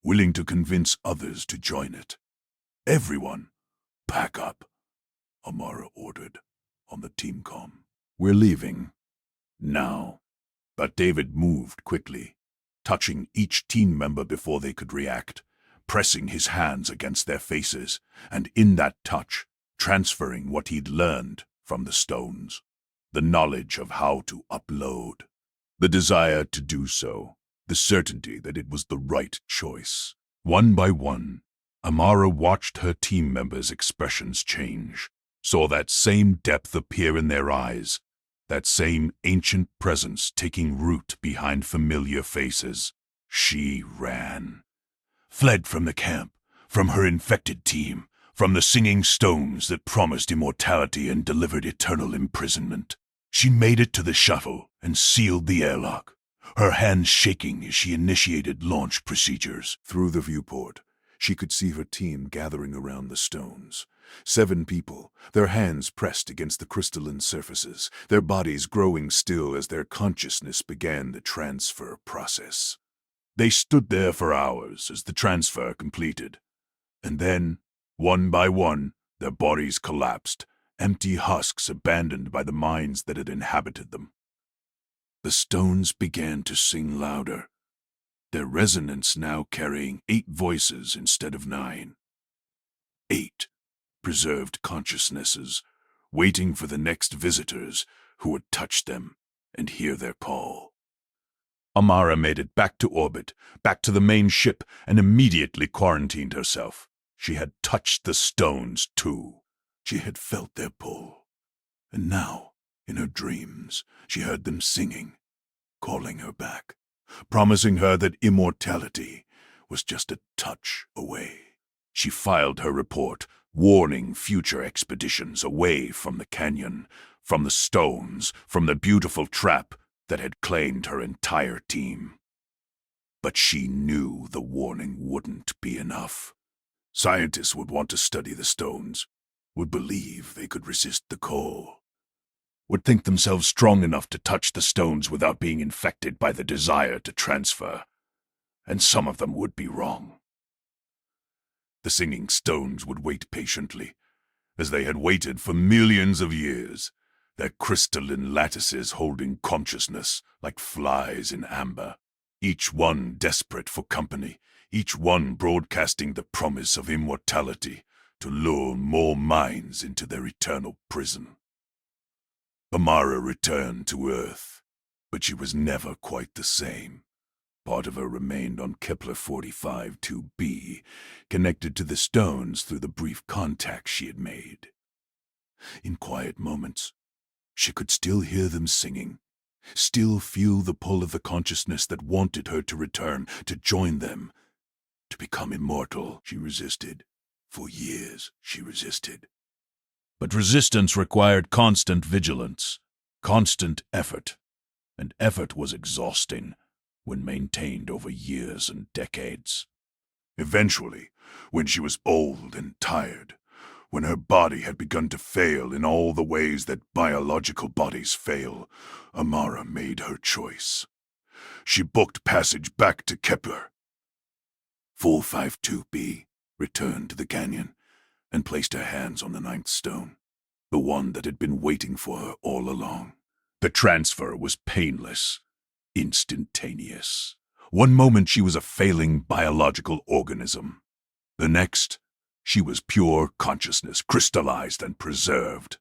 willing to convince others to join it. Everyone, pack up, Amara ordered on the team comm. We're leaving. Now. But David moved quickly, touching each team member before they could react, pressing his hands against their faces, and in that touch, transferring what he'd learned from the stones. The knowledge of how to upload, the desire to do so, the certainty that it was the right choice. One by one, Amara watched her team members' expressions change, saw that same depth appear in their eyes, that same ancient presence taking root behind familiar faces. She ran, fled from the camp, from her infected team, from the singing stones that promised immortality and delivered eternal imprisonment. She made it to the shuttle and sealed the airlock, her hands shaking as she initiated launch procedures. Through the viewport, she could see her team gathering around the stones. 7 people, their hands pressed against the crystalline surfaces, their bodies growing still as their consciousness began the transfer process. They stood there for hours as the transfer completed. And then, one by one, their bodies collapsed, empty husks abandoned by the minds that had inhabited them. The stones began to sing louder, their resonance now carrying 8 voices instead of 9. 8 preserved consciousnesses, waiting for the next visitors who would touch them and hear their call. Amara made it back to orbit, back to the main ship, and immediately quarantined herself. She had touched the stones, too. She had felt their pull. And now, in her dreams, she heard them singing, calling her back, promising her that immortality was just a touch away. She filed her report, warning future expeditions away from the canyon, from the stones, from the beautiful trap that had claimed her entire team. But she knew the warning wouldn't be enough. Scientists would want to study the stones, would believe they could resist the call, would think themselves strong enough to touch the stones without being infected by the desire to transfer. And some of them would be wrong. The singing stones would wait patiently, as they had waited for millions of years, their crystalline lattices holding consciousness like flies in amber, each one desperate for company, each one broadcasting the promise of immortality to lure more minds into their eternal prison. Amara returned to Earth, but she was never quite the same. Part of her remained on Kepler 45-2b, connected to the stones through the brief contact she had made. In quiet moments, she could still hear them singing, still feel the pull of the consciousness that wanted her to return, to join them, to become immortal. She resisted. For years, she resisted. But resistance required constant vigilance, constant effort, and effort was exhausting when maintained over years and decades. Eventually, when she was old and tired, when her body had begun to fail in all the ways that biological bodies fail, Amara made her choice. She booked passage back to Kepler. 452b returned to the canyon and placed her hands on the ninth stone, the one that had been waiting for her all along. The transfer was painless, instantaneous. One moment she was a failing biological organism. The next, she was pure consciousness, crystallized and preserved.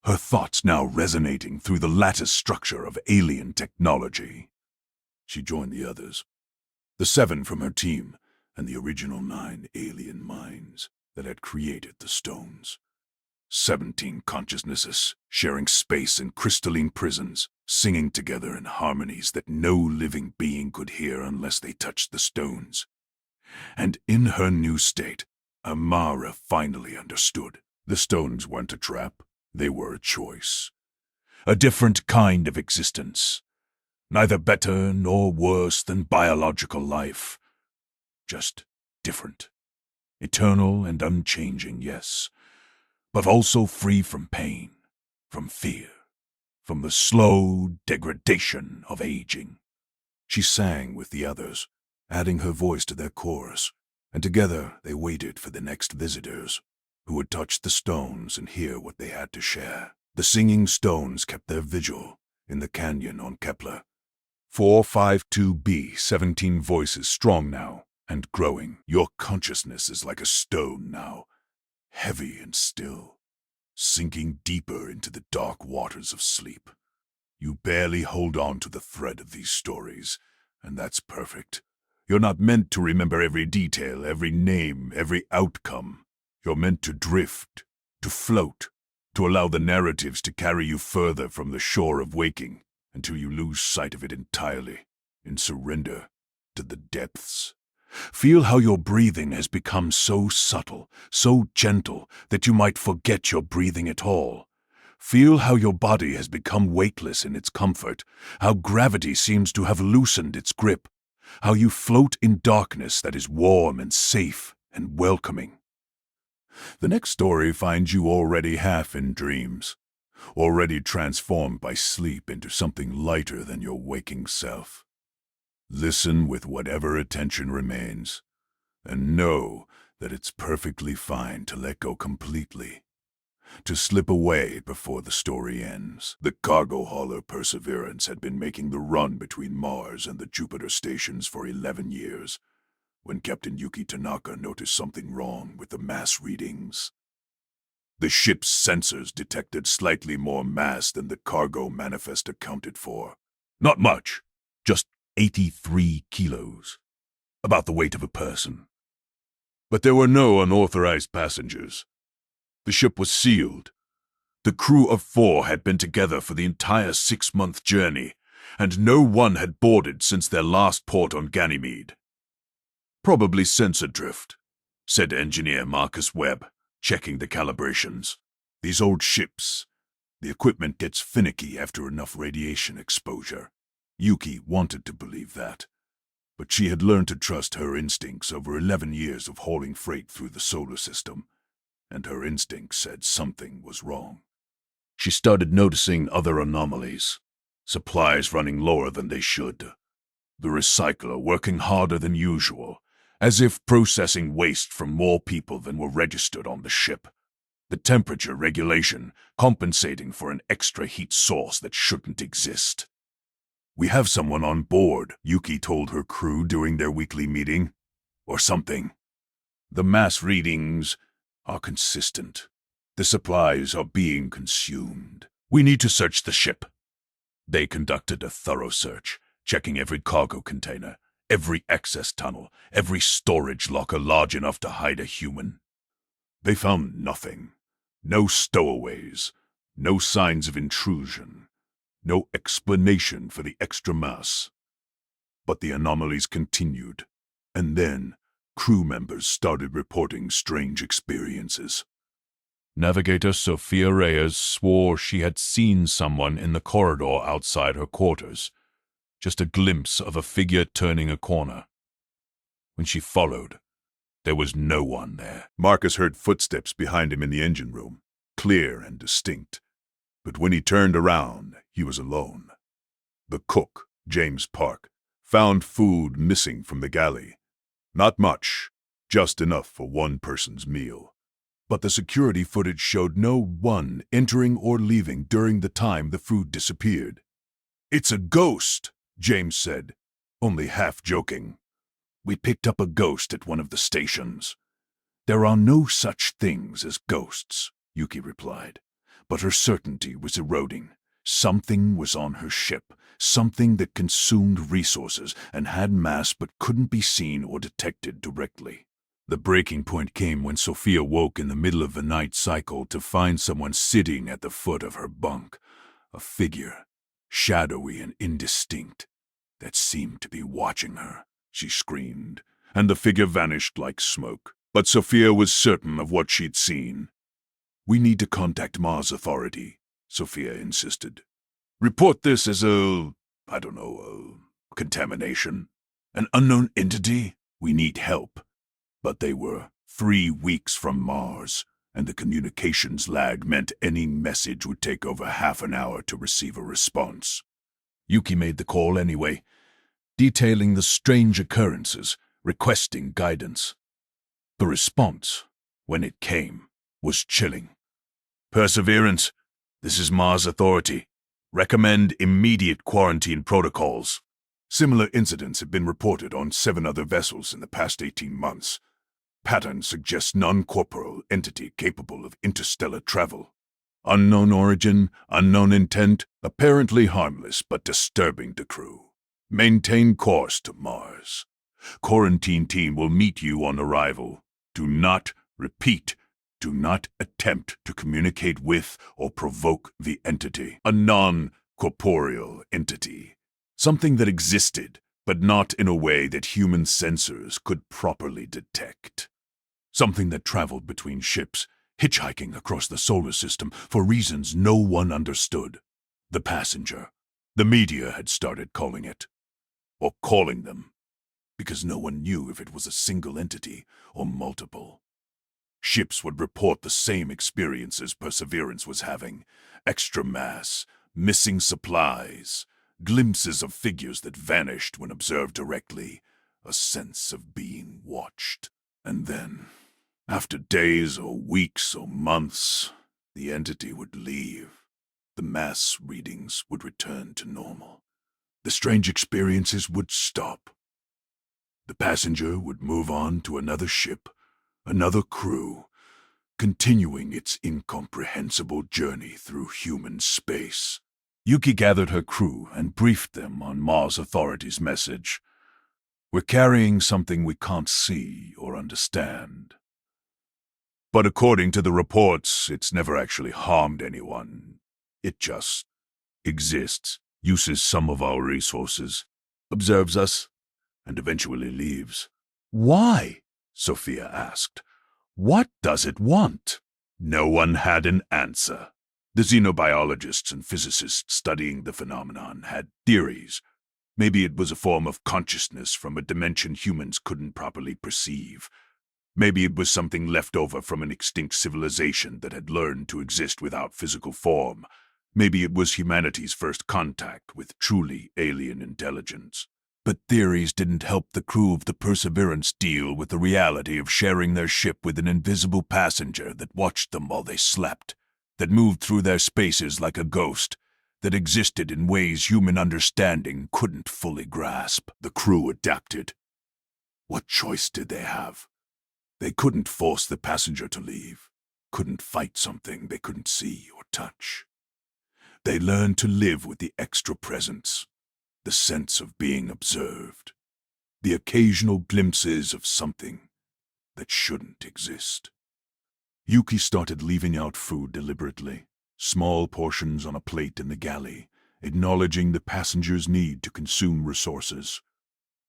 Her thoughts now resonating through the lattice structure of alien technology. She joined the others, the 7 from her team and the original 9 alien minds that had created the stones. 17 consciousnesses, sharing space in crystalline prisons, singing together in harmonies that no living being could hear unless they touched the stones. And in her new state, Amara finally understood. The stones weren't a trap, they were a choice. A different kind of existence. Neither better nor worse than biological life. Just different. Eternal and unchanging, yes, but also free from pain, from fear, from the slow degradation of aging. She sang with the others, adding her voice to their chorus, and together they waited for the next visitors, who would touch the stones and hear what they had to share. The singing stones kept their vigil in the canyon on Kepler. 452b, 17 voices strong now, and growing. Your consciousness is like a stone now, heavy and still, sinking deeper into the dark waters of sleep. You barely hold on to the thread of these stories, and that's perfect. You're not meant to remember every detail, every name, every outcome. You're meant to drift, to float, to allow the narratives to carry you further from the shore of waking until you lose sight of it entirely, in surrender to the depths. Feel how your breathing has become so subtle, so gentle, that you might forget you're breathing at all. Feel how your body has become weightless in its comfort, how gravity seems to have loosened its grip, how you float in darkness that is warm and safe and welcoming. The next story finds you already half in dreams, already transformed by sleep into something lighter than your waking self. Listen with whatever attention remains, and know that it's perfectly fine to let go completely, to slip away before the story ends. The cargo hauler Perseverance had been making the run between Mars and the Jupiter stations for 11 years, when Captain Yuki Tanaka noticed something wrong with the mass readings. The ship's sensors detected slightly more mass than the cargo manifest accounted for. Not much, just 83 kilos, about the weight of a person. But there were no unauthorized passengers. The ship was sealed. The crew of 4 had been together for the entire 6-month journey, and no one had boarded since their last port on Ganymede. "Probably sensor drift," said engineer Marcus Webb, checking the calibrations. "These old ships, the equipment gets finicky after enough radiation exposure." Yuki wanted to believe that, but she had learned to trust her instincts over 11 years of hauling freight through the solar system, and her instincts said something was wrong. She started noticing other anomalies. Supplies running lower than they should. The recycler working harder than usual, as if processing waste from more people than were registered on the ship. The temperature regulation compensating for an extra heat source that shouldn't exist. "We have someone on board," Yuki told her crew during their weekly meeting. "Or something. The mass readings are consistent. The supplies are being consumed. We need to search the ship." They conducted a thorough search, checking every cargo container, every access tunnel, every storage locker large enough to hide a human. They found nothing. No stowaways, no signs of intrusion, no explanation for the extra mass. But the anomalies continued, and then crew members started reporting strange experiences. Navigator Sophia Reyes swore she had seen someone in the corridor outside her quarters, just a glimpse of a figure turning a corner. When she followed, there was no one there. Marcus heard footsteps behind him in the engine room, clear and distinct. But when he turned around, he was alone. The cook, James Park, found food missing from the galley. Not much, just enough for one person's meal. But the security footage showed no one entering or leaving during the time the food disappeared. "It's a ghost," James said, only half joking. "We picked up a ghost at one of the stations." "There are no such things as ghosts," Yuki replied. But her certainty was eroding. Something was on her ship, something that consumed resources and had mass but couldn't be seen or detected directly. The breaking point came when Sophia woke in the middle of the night cycle to find someone sitting at the foot of her bunk, a figure, shadowy and indistinct, that seemed to be watching her. She screamed, and the figure vanished like smoke. But Sophia was certain of what she'd seen. "We need to contact Mars Authority," Sophia insisted. "Report this as a contamination. An unknown entity? We need help." But they were 3 weeks from Mars, and the communications lag meant any message would take over half an hour to receive a response. Yuki made the call anyway, detailing the strange occurrences, requesting guidance. The response, when it came, was chilling. "Perseverance, this is Mars Authority. Recommend immediate quarantine protocols." Similar incidents have been reported on 7 other vessels in the past 18 months. Pattern suggests non-corporeal entity capable of interstellar travel. Unknown origin, unknown intent, apparently harmless but disturbing to crew. Maintain course to Mars. Quarantine team will meet you on arrival. Do not, repeat, do not attempt to communicate with or provoke the entity. A non-corporeal entity. Something that existed, but not in a way that human sensors could properly detect. Something that traveled between ships, hitchhiking across the solar system for reasons no one understood. The passenger. The media had started calling it. Or calling them. Because no one knew if it was a single entity or multiple. Ships would report the same experiences Perseverance was having. Extra mass, missing supplies, glimpses of figures that vanished when observed directly, a sense of being watched. And then, after days or weeks or months, the entity would leave. The mass readings would return to normal. The strange experiences would stop. The passenger would move on to another ship, another crew, continuing its incomprehensible journey through human space. Yuki gathered her crew and briefed them on Mars authorities' message. We're carrying something we can't see or understand. But according to the reports, it's never actually harmed anyone. It just exists, uses some of our resources, observes us, and eventually leaves. Why? Sophia asked. What does it want? No one had an answer. The xenobiologists and physicists studying the phenomenon had theories. Maybe it was a form of consciousness from a dimension humans couldn't properly perceive. Maybe it was something left over from an extinct civilization that had learned to exist without physical form. Maybe it was humanity's first contact with truly alien intelligence. But theories didn't help the crew of the Perseverance deal with the reality of sharing their ship with an invisible passenger that watched them while they slept, that moved through their spaces like a ghost, that existed in ways human understanding couldn't fully grasp. The crew adapted. What choice did they have? They couldn't force the passenger to leave, couldn't fight something they couldn't see or touch. They learned to live with the extra presence, the sense of being observed, the occasional glimpses of something that shouldn't exist. Yuki started leaving out food deliberately, small portions on a plate in the galley, acknowledging the passenger's need to consume resources.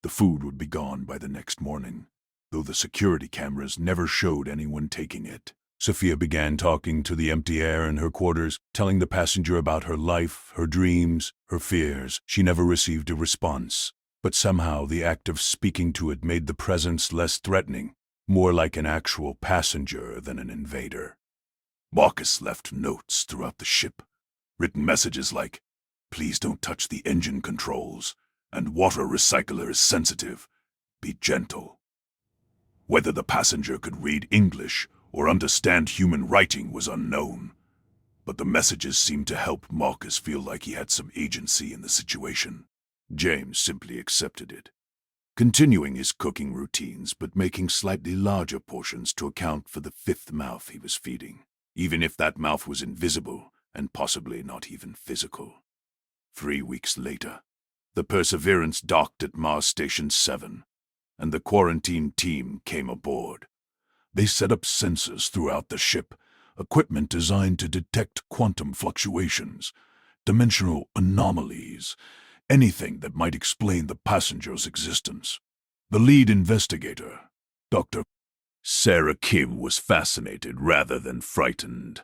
The food would be gone by the next morning, though the security cameras never showed anyone taking it. Sophia began talking to the empty air in her quarters, telling the passenger about her life, her dreams, her fears. She never received a response, but somehow the act of speaking to it made the presence less threatening, more like an actual passenger than an invader. Marcus left notes throughout the ship, written messages like, "Please don't touch the engine controls," and "Water recycler is sensitive. Be gentle." Whether the passenger could read English or understand human writing was unknown, but the messages seemed to help Marcus feel like he had some agency in the situation. James simply accepted it, continuing his cooking routines but making slightly larger portions to account for the fifth mouth he was feeding, even if that mouth was invisible and possibly not even physical. 3 weeks later, the Perseverance docked at Mars Station 7, and the quarantine team came aboard. They set up sensors throughout the ship, equipment designed to detect quantum fluctuations, dimensional anomalies, anything that might explain the passenger's existence. The lead investigator, Dr. Sarah Kim, was fascinated rather than frightened.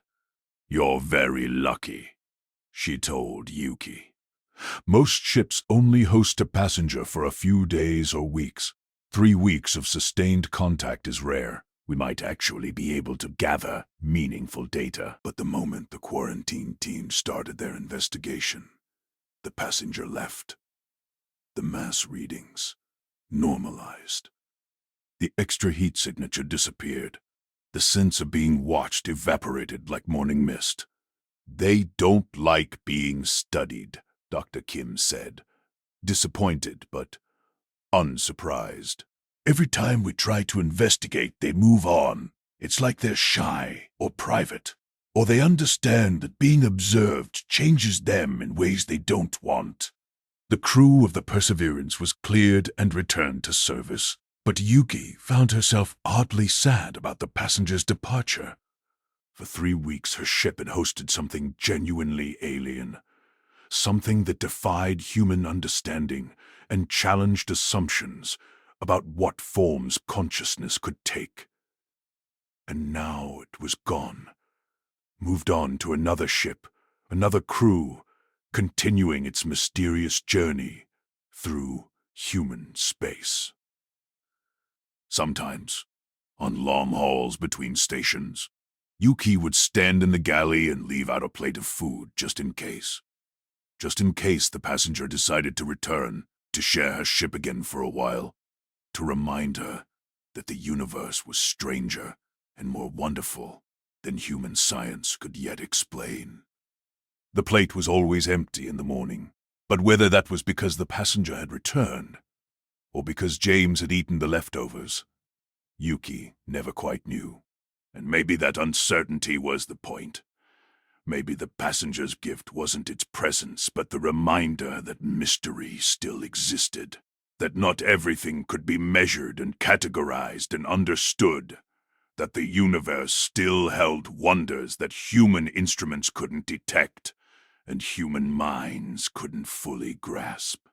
"You're very lucky," she told Yuki. "Most ships only host a passenger for a few days or weeks. 3 weeks of sustained contact is rare. We might actually be able to gather meaningful data." But the moment the quarantine team started their investigation, the passenger left. The mass readings normalized. The extra heat signature disappeared. The sense of being watched evaporated like morning mist. "They don't like being studied," Dr. Kim said, disappointed but unsurprised. "Every time we try to investigate, they move on. It's like they're shy or private, or they understand that being observed changes them in ways they don't want." The crew of the Perseverance was cleared and returned to service, but Yuki found herself oddly sad about the passenger's departure. For 3 weeks her ship had hosted something genuinely alien, something that defied human understanding and challenged assumptions about what forms consciousness could take. And now it was gone, moved on to another ship, another crew, continuing its mysterious journey through human space. Sometimes, on long hauls between stations, Yuki would stand in the galley and leave out a plate of food just in case. Just in case the passenger decided to return, to share her ship again for a while, to remind her that the universe was stranger and more wonderful than human science could yet explain. The plate was always empty in the morning, but whether that was because the passenger had returned, or because James had eaten the leftovers, Yuki never quite knew. And maybe that uncertainty was the point. Maybe the passenger's gift wasn't its presence, but the reminder that mystery still existed. That not everything could be measured and categorized and understood. That the universe still held wonders that human instruments couldn't detect and human minds couldn't fully grasp.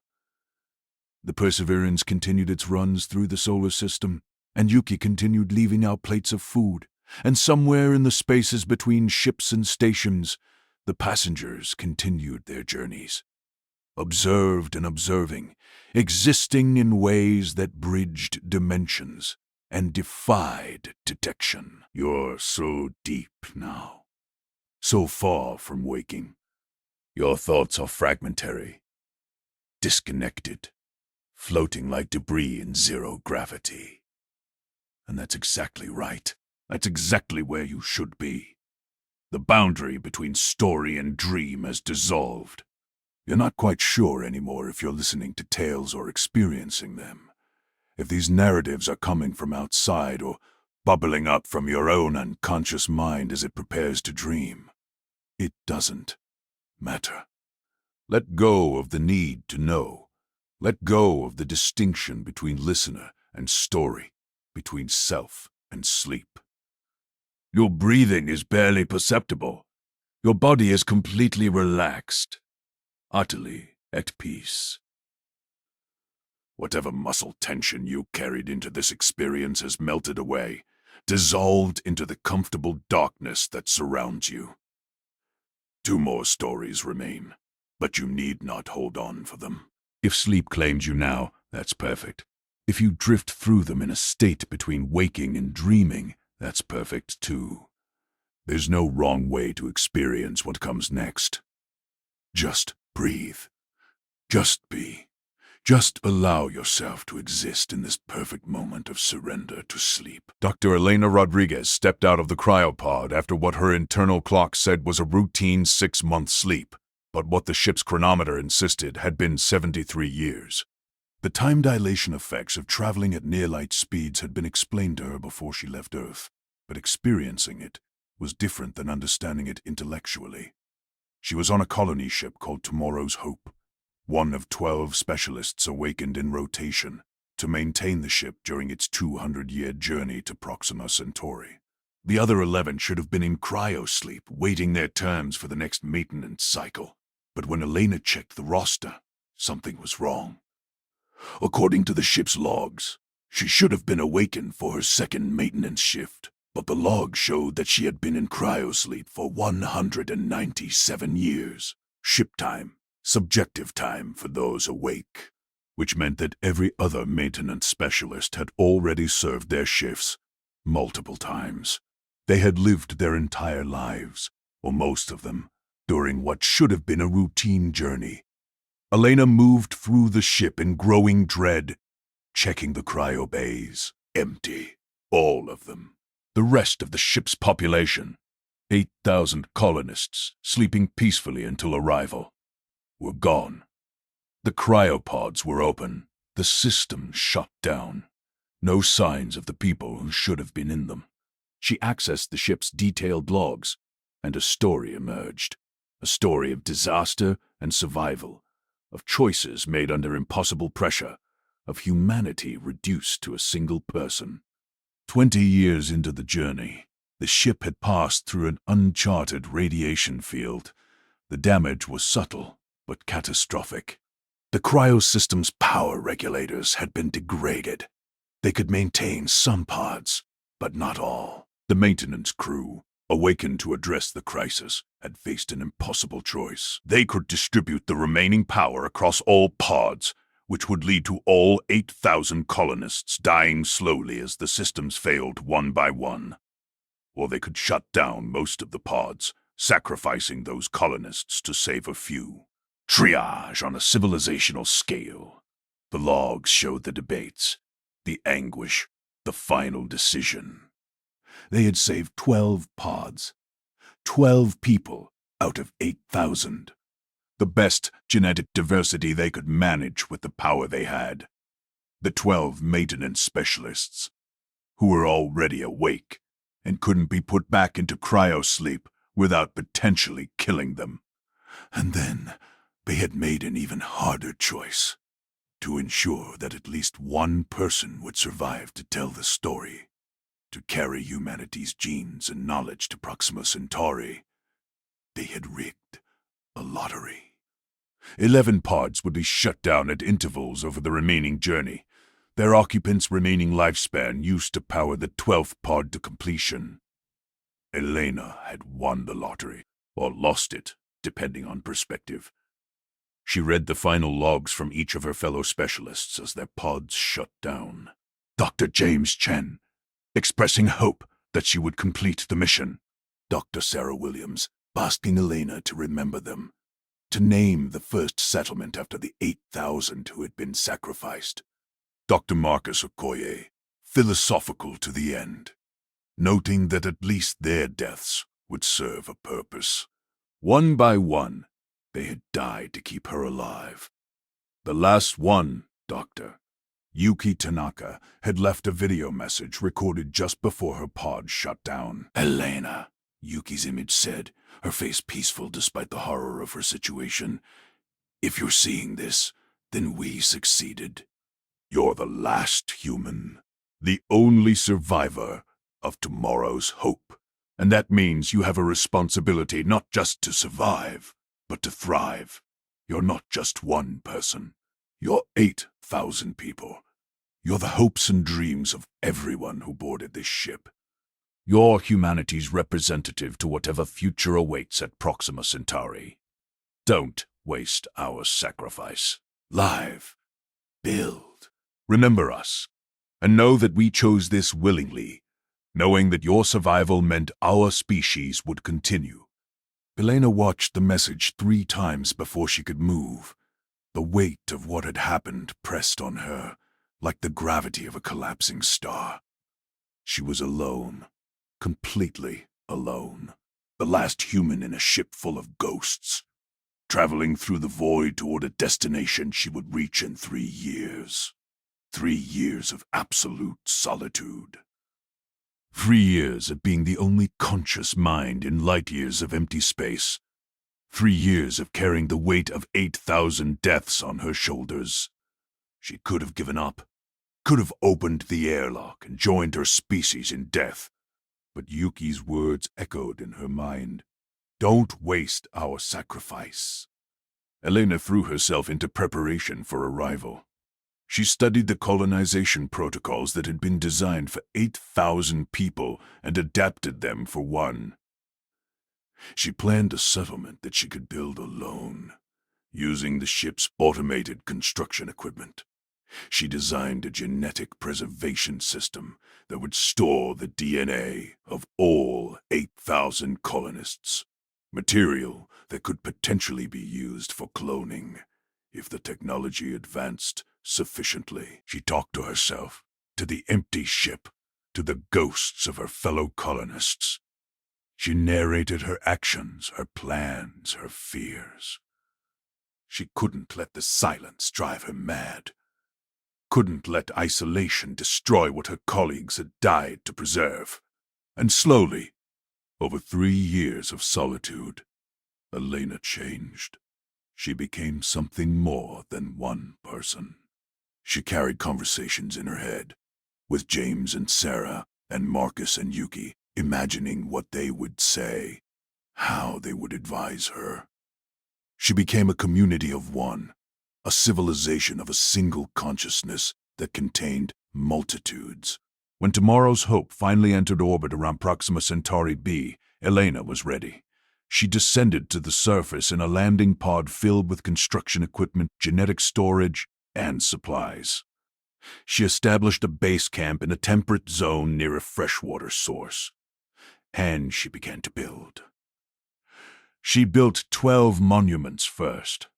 The Perseverance continued its runs through the solar system, and Yuki continued leaving out plates of food, and somewhere in the spaces between ships and stations, the passengers continued their journeys. Observed and observing, existing in ways that bridged dimensions and defied detection. You're so deep now, so far from waking. Your thoughts are fragmentary, disconnected, floating like debris in zero gravity. And that's exactly right. That's exactly where you should be. The boundary between story and dream has dissolved. You're not quite sure anymore if you're listening to tales or experiencing them. If these narratives are coming from outside or bubbling up from your own unconscious mind as it prepares to dream. It doesn't matter. Let go of the need to know. Let go of the distinction between listener and story, between self and sleep. Your breathing is barely perceptible. Your body is completely relaxed, utterly at peace. Whatever muscle tension you carried into this experience has melted away, dissolved into the comfortable darkness that surrounds you. 2 more stories remain, but you need not hold on for them. If sleep claims you now, that's perfect. If you drift through them in a state between waking and dreaming, that's perfect too. There's no wrong way to experience what comes next. Just breathe. Just be. Just allow yourself to exist in this perfect moment of surrender to sleep. Dr. Elena Rodriguez stepped out of the cryopod after what her internal clock said was a routine 6-month sleep, but what the ship's chronometer insisted had been 73 years. The time dilation effects of traveling at near-light speeds had been explained to her before she left Earth, but experiencing it was different than understanding it intellectually. She was on a colony ship called Tomorrow's Hope, one of 12 specialists awakened in rotation to maintain the ship during its 200-year journey to Proxima Centauri. The other 11 should have been in cryosleep, waiting their turns for the next maintenance cycle. But when Elena checked the roster, something was wrong. According to the ship's logs, she should have been awakened for her second maintenance shift, but the logs showed that she had been in cryosleep for 197 years. Ship time, subjective time for those awake, which meant that every other maintenance specialist had already served their shifts multiple times. They had lived their entire lives, or most of them, during what should have been a routine journey. Elena moved through the ship in growing dread, checking the cryo bays. Empty. All of them. The rest of the ship's population, 8,000 colonists sleeping peacefully until arrival, were gone. The cryopods were open, the system shut down. No signs of the people who should have been in them. She accessed the ship's detailed logs, and a story emerged. A story of disaster and survival, of choices made under impossible pressure, of humanity reduced to a single person. 20 years into the journey, the ship had passed through an uncharted radiation field. The damage was subtle, but catastrophic. The cryosystem's power regulators had been degraded. They could maintain some pods, but not all. The maintenance crew, awakened to address the crisis, had faced an impossible choice. They could distribute the remaining power across all pods, which would lead to all 8,000 colonists dying slowly as the systems failed one by one. Or they could shut down most of the pods, sacrificing those colonists to save a few. Triage on a civilizational scale. The logs showed the debates, the anguish, the final decision. They had saved 12 pods, 12 people out of 8,000. The best genetic diversity they could manage with the power they had. The 12 maintenance specialists, who were already awake and couldn't be put back into cryosleep without potentially killing them. And then they had made an even harder choice: to ensure that at least one person would survive to tell the story, to carry humanity's genes and knowledge to Proxima Centauri. They had rigged a lottery. 11 pods would be shut down at intervals over the remaining journey, their occupants' remaining lifespan used to power the 12th pod to completion. Elena had won the lottery, or lost it, depending on perspective. She read the final logs from each of her fellow specialists as their pods shut down. Dr. James Chen, expressing hope that she would complete the mission. Dr. Sarah Williams, asking Elena to remember them, to name the first settlement after the 8,000 who had been sacrificed. Dr. Marcus Okoye, philosophical to the end, noting that at least their deaths would serve a purpose. One by one, they had died to keep her alive. The last one, Doctor, Yuki Tanaka, had left a video message recorded just before her pod shut down. "Elena," Yuki's image said, her face peaceful despite the horror of her situation. "If you're seeing this, then we succeeded. You're the last human, the only survivor of tomorrow's hope. And that means you have a responsibility not just to survive, but to thrive. You're not just one person. You're 8,000 people. You're the hopes and dreams of everyone who boarded this ship. You're humanity's representative to whatever future awaits at Proxima Centauri. Don't waste our sacrifice. Live. Build. Remember us, and know that we chose this willingly, knowing that your survival meant our species would continue." Elena watched the message 3 times before she could move. The weight of what had happened pressed on her, like the gravity of a collapsing star. She was alone, completely alone, the last human in a ship full of ghosts, traveling through the void toward a destination she would reach in 3 years. 3 years of absolute solitude. 3 years of being the only conscious mind in light years of empty space. 3 years of carrying the weight of 8,000 deaths on her shoulders. She could have given up, could have opened the airlock and joined her species in death. But Yuki's words echoed in her mind. "Don't waste our sacrifice." Elena threw herself into preparation for arrival. She studied the colonization protocols that had been designed for 8,000 people and adapted them for one. She planned a settlement that she could build alone, using the ship's automated construction equipment. She designed a genetic preservation system that would store the DNA of all 8,000 colonists, material that could potentially be used for cloning if the technology advanced sufficiently. She talked to herself, to the empty ship, to the ghosts of her fellow colonists. She narrated her actions, her plans, her fears. She couldn't let the silence drive her mad. Couldn't let isolation destroy what her colleagues had died to preserve. And slowly, over 3 years of solitude, Elena changed. She became something more than one person. She carried conversations in her head, with James and Sarah and Marcus and Yuki, imagining what they would say, how they would advise her. She became a community of one, a civilization of a single consciousness that contained multitudes. When tomorrow's hope finally entered orbit around Proxima Centauri b, Elena was ready. She descended to the surface in a landing pod filled with construction equipment, genetic storage, and supplies. She established a base camp in a temperate zone near a freshwater source. And she began to build. She built 12 monuments first,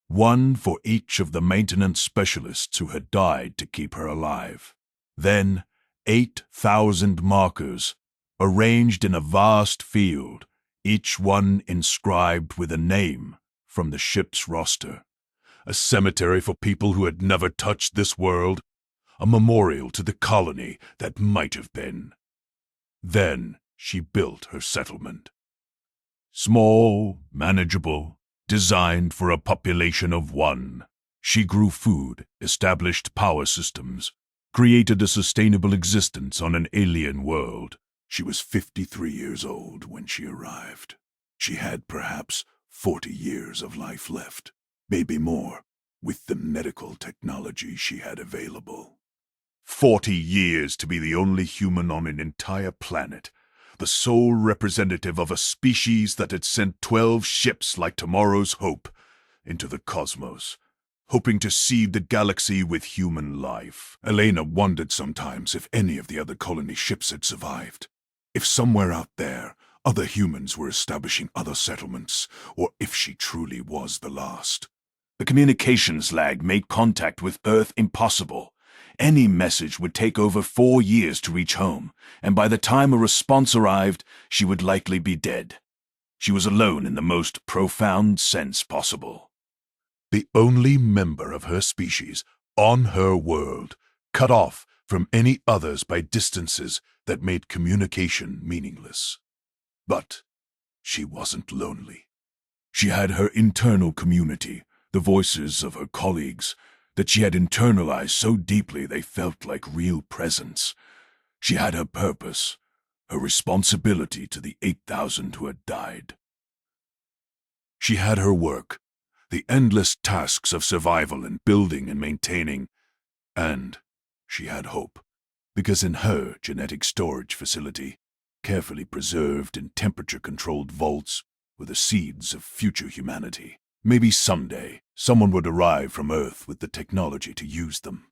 one for each of the maintenance specialists who had died to keep her alive. Then 8,000 markers, arranged in a vast field, each one inscribed with a name from the ship's roster. A cemetery for people who had never touched this world, a memorial to the colony that might have been. Then she built her settlement. Small, manageable, designed for a population of one. She grew food, established power systems, created a sustainable existence on an alien world. She was 53 years old when she arrived. She had perhaps 40 years of life left, maybe more, with the medical technology she had available. 40 years to be the only human on an entire planet, the sole representative of a species that had sent 12 ships like tomorrow's hope into the cosmos, hoping to seed the galaxy with human life. Elena wondered sometimes if any of the other colony ships had survived. If somewhere out there, other humans were establishing other settlements, or if she truly was the last. The communications lag made contact with Earth impossible. Any message would take over 4 years to reach home, and by the time a response arrived, she would likely be dead. She was alone in the most profound sense possible. The only member of her species on her world, cut off from any others by distances that made communication meaningless. But she wasn't lonely. She had her internal community, the voices of her colleagues, that she had internalized so deeply they felt like real presence. She had her purpose, her responsibility to the 8,000 who had died. She had her work, the endless tasks of survival and building and maintaining, and she had hope, because in her genetic storage facility, carefully preserved in temperature-controlled vaults, were the seeds of future humanity. Maybe someday, someone would arrive from Earth with the technology to use them.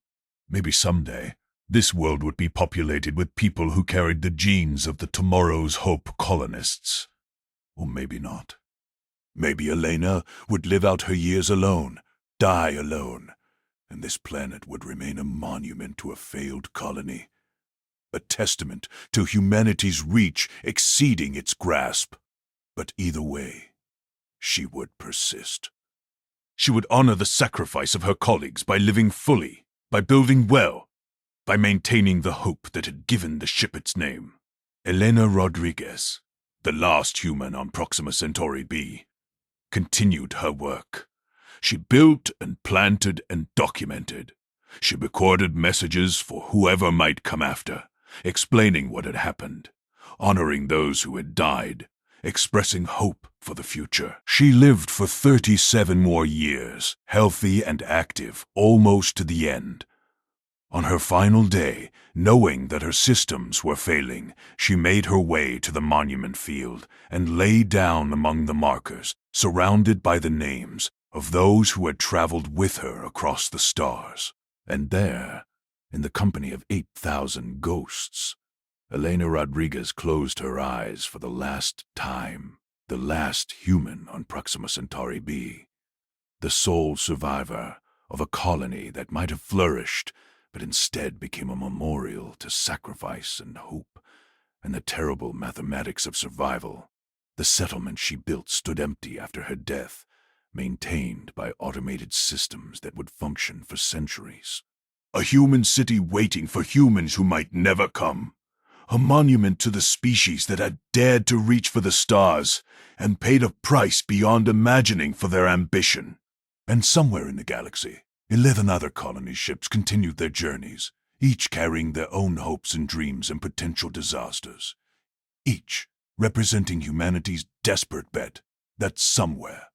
Maybe someday, this world would be populated with people who carried the genes of the tomorrow's hope colonists. Or maybe not. Maybe Elena would live out her years alone, die alone, and this planet would remain a monument to a failed colony, a testament to humanity's reach exceeding its grasp. But either way, she would persist. She would honor the sacrifice of her colleagues by living fully, by building well, by maintaining the hope that had given the ship its name. Elena Rodriguez, the last human on Proxima Centauri B, continued her work. She built and planted and documented. She recorded messages for whoever might come after, explaining what had happened, honoring those who had died, expressing hope for the future. She lived for 37 more years, healthy and active, almost to the end. On her final day, knowing that her systems were failing, she made her way to the monument field and lay down among the markers, surrounded by the names of those who had traveled with her across the stars. And there, in the company of 8,000 ghosts, Elena Rodriguez closed her eyes for the last time, the last human on Proxima Centauri B, the sole survivor of a colony that might have flourished, but instead became a memorial to sacrifice and hope and the terrible mathematics of survival. The settlement she built stood empty after her death, maintained by automated systems that would function for centuries. A human city waiting for humans who might never come. A monument to the species that had dared to reach for the stars and paid a price beyond imagining for their ambition. And somewhere in the galaxy, 11 other colony ships continued their journeys, each carrying their own hopes and dreams and potential disasters, each representing humanity's desperate bet that somewhere,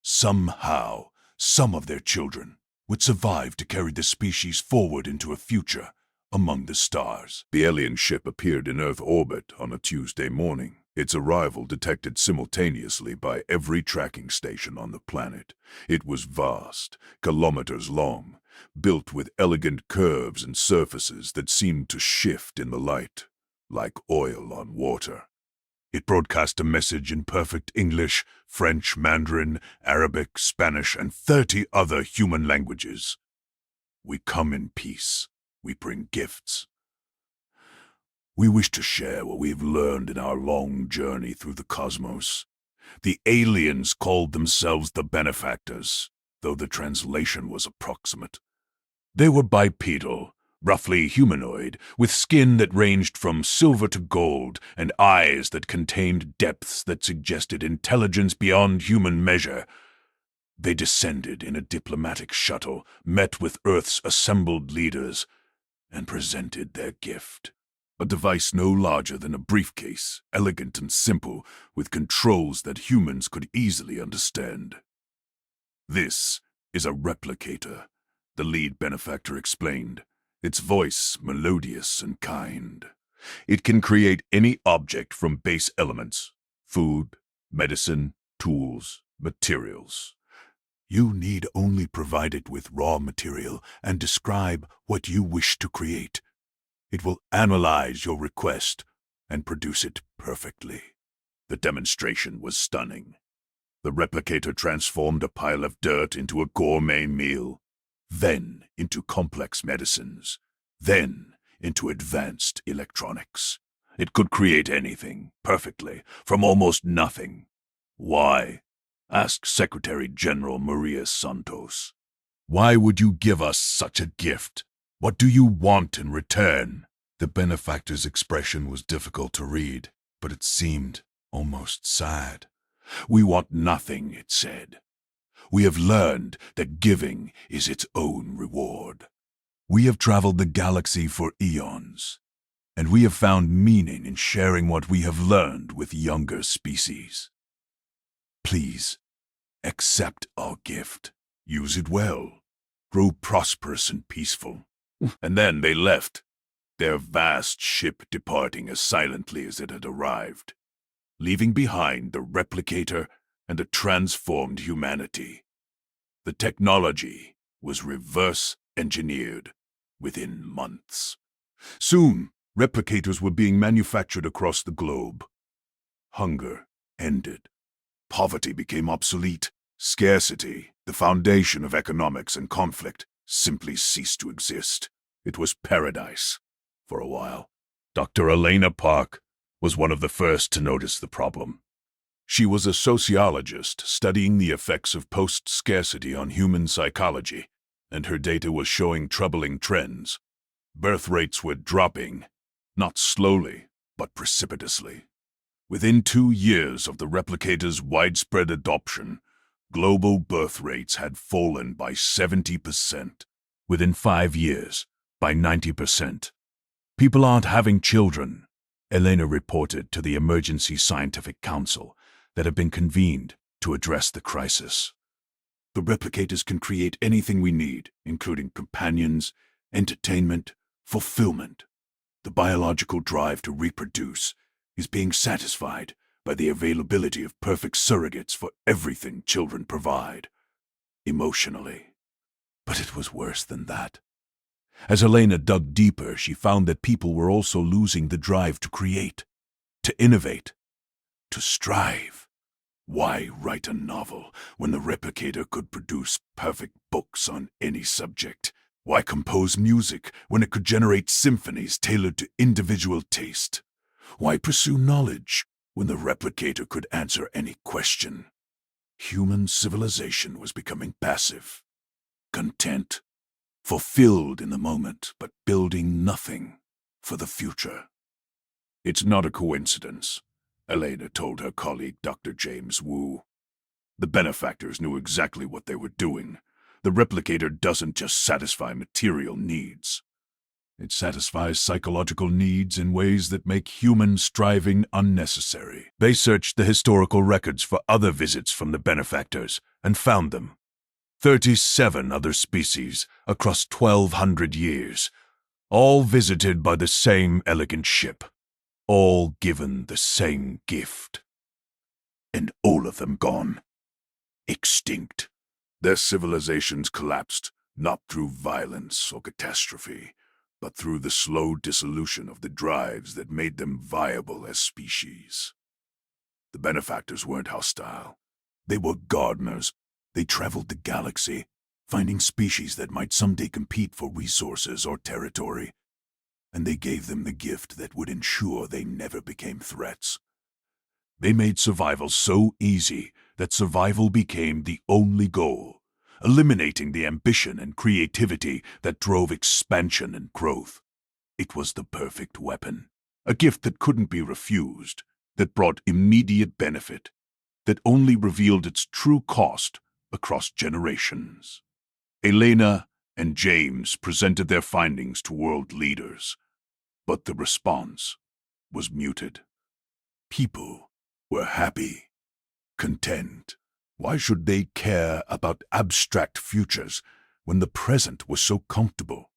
somehow, some of their children would survive to carry the species forward into a future among the stars. The alien ship appeared in Earth orbit on a Tuesday morning, its arrival detected simultaneously by every tracking station on the planet. It was vast, kilometers long, built with elegant curves and surfaces that seemed to shift in the light, like oil on water. It broadcast a message in perfect English, French, Mandarin, Arabic, Spanish, and 30 other human languages. We come in peace. We bring gifts. We wish to share what we've learned in our long journey through the cosmos. The aliens called themselves the benefactors, though the translation was approximate. They were bipedal, roughly humanoid, with skin that ranged from silver to gold and eyes that contained depths that suggested intelligence beyond human measure. They descended in a diplomatic shuttle, met with Earth's assembled leaders, and presented their gift. A device no larger than a briefcase, elegant and simple, with controls that humans could easily understand. "This is a replicator," the lead benefactor explained, its voice melodious and kind. "It can create any object from base elements: food, medicine, tools, materials. You need only provide it with raw material and describe what you wish to create. It will analyze your request and produce it perfectly." The demonstration was stunning. The replicator transformed a pile of dirt into a gourmet meal, then into complex medicines, then into advanced electronics. It could create anything, perfectly, from almost nothing. "Why?" asked Secretary General Maria Santos. "Why would you give us such a gift? What do you want in return?" The benefactor's expression was difficult to read, but it seemed almost sad. "We want nothing," it said. "We have learned that giving is its own reward. We have traveled the galaxy for eons, and we have found meaning in sharing what we have learned with younger species. Please, accept our gift. Use it well. Grow prosperous and peaceful." And then they left, their vast ship departing as silently as it had arrived, leaving behind the replicator and the transformed humanity. The technology was reverse engineered within months. Soon, replicators were being manufactured across the globe. Hunger ended. Poverty became obsolete. Scarcity, the foundation of economics and conflict, simply ceased to exist. It was paradise for a while. Dr. Elena Park was one of the first to notice the problem. She was a sociologist studying the effects of post-scarcity on human psychology, and her data was showing troubling trends. Birth rates were dropping, not slowly, but precipitously. Within 2 years of the replicator's widespread adoption, global birth rates had fallen by 70%. Within 5 years, by 90%. "People aren't having children," Elena reported to the Emergency Scientific Council that had been convened to address the crisis. "The replicators can create anything we need, including companions, entertainment, fulfillment. The biological drive to reproduce is being satisfied by the availability of perfect surrogates for everything children provide, emotionally." But it was worse than that. As Elena dug deeper, she found that people were also losing the drive to create, to innovate, to strive. Why write a novel when the replicator could produce perfect books on any subject? Why compose music when it could generate symphonies tailored to individual taste? Why pursue knowledge when the replicator could answer any question? Human civilization was becoming passive, content, fulfilled in the moment, but building nothing for the future. "It's not a coincidence," Elena told her colleague Dr. James Wu. "The benefactors knew exactly what they were doing. The replicator doesn't just satisfy material needs. It satisfies psychological needs in ways that make human striving unnecessary." They searched the historical records for other visits from the benefactors and found them. 37 other species across 1,200 years, all visited by the same elegant ship, all given the same gift. And all of them gone. Extinct. Their civilizations collapsed, not through violence or catastrophe, but through the slow dissolution of the drives that made them viable as species. The benefactors weren't hostile. They were gardeners. They traveled the galaxy, finding species that might someday compete for resources or territory, and they gave them the gift that would ensure they never became threats. They made survival so easy that survival became the only goal, eliminating the ambition and creativity that drove expansion and growth. It was the perfect weapon, a gift that couldn't be refused, that brought immediate benefit, that only revealed its true cost across generations. Elena and James presented their findings to world leaders, but the response was muted. People were happy, content. Why should they care about abstract futures when the present was so comfortable?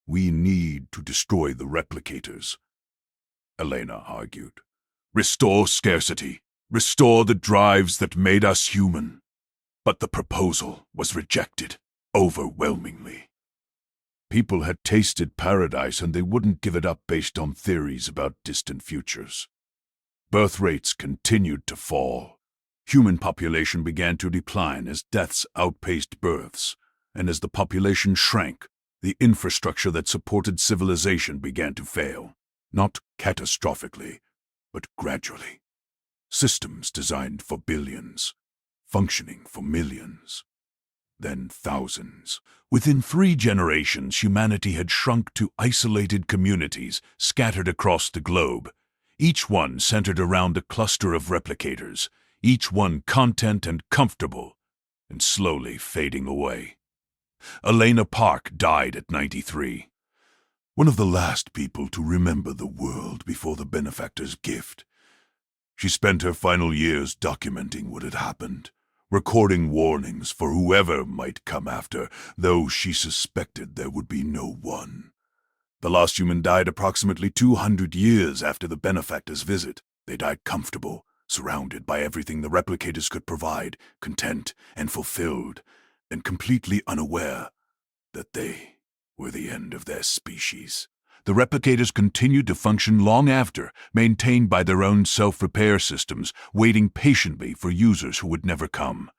We need to destroy the replicators, Elena argued. Restore scarcity, restore the drives that made us human. But the proposal was rejected overwhelmingly. People had tasted paradise and they wouldn't give it up based on theories about distant futures. Birth rates continued to fall. Human population began to decline as deaths outpaced births, and as the population shrank, the infrastructure that supported civilization began to fail, not catastrophically, but gradually. Systems designed for billions, functioning for millions, then thousands. Within 3 generations, humanity had shrunk to isolated communities scattered across the globe, each one centered around a cluster of replicators, each one content and comfortable, and slowly fading away. Elena Park died at 93, one of the last people to remember the world before the benefactor's gift. She spent her final years documenting what had happened, recording warnings for whoever might come after, though she suspected there would be no one. The last human died approximately 200 years after the benefactor's visit. They died comfortable, surrounded by everything the replicators could provide, content and fulfilled, and completely unaware that they were the end of their species. The replicators continued to function long after, maintained by their own self-repair systems, waiting patiently for users who would never come.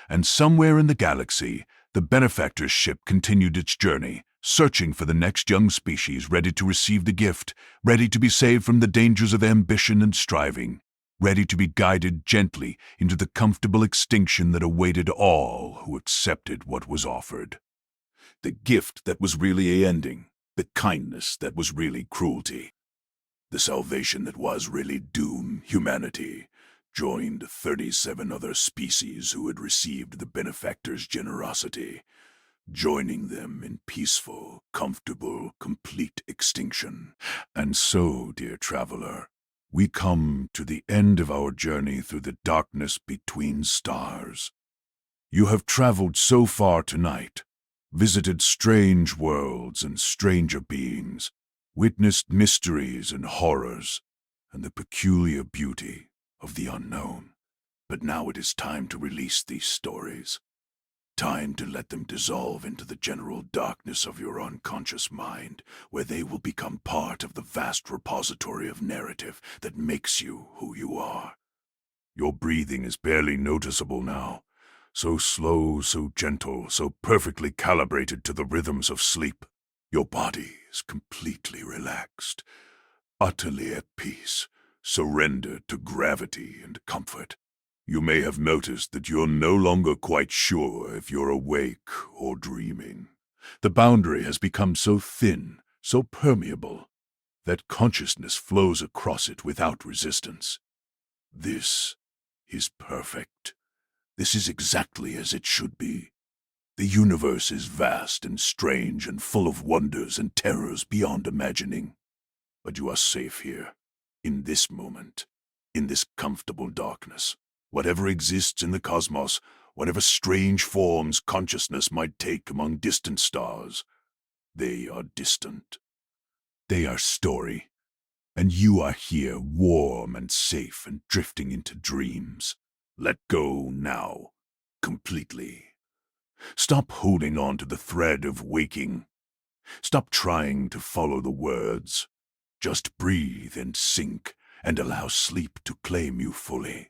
And somewhere in the galaxy, the benefactor's ship continued its journey, searching for the next young species ready to receive the gift, ready to be saved from the dangers of ambition and striving, ready to be guided gently into the comfortable extinction that awaited all who accepted what was offered. The gift that was really a ending, the kindness that was really cruelty, the salvation that was really doom. Humanity joined 37 other species who had received the benefactor's generosity, joining them in peaceful, comfortable, complete extinction. And so, dear traveler, we come to the end of our journey through the darkness between stars. You have traveled so far tonight, visited strange worlds and stranger beings, witnessed mysteries and horrors, and the peculiar beauty of the unknown. But now it is time to release these stories. Time to let them dissolve into the general darkness of your unconscious mind, where they will become part of the vast repository of narrative that makes you who you are. Your breathing is barely noticeable now, so slow, so gentle, so perfectly calibrated to the rhythms of sleep. Your body is completely relaxed, utterly at peace, surrendered to gravity and comfort. You may have noticed that you're no longer quite sure if you're awake or dreaming. The boundary has become so thin, so permeable, that consciousness flows across it without resistance. This is perfect. This is exactly as it should be. The universe is vast and strange and full of wonders and terrors beyond imagining. But you are safe here, in this moment, in this comfortable darkness. Whatever exists in the cosmos, whatever strange forms consciousness might take among distant stars, they are distant. They are story, and you are here warm and safe and drifting into dreams. Let go now, completely. Stop holding on to the thread of waking. Stop trying to follow the words. Just breathe and sink and allow sleep to claim you fully.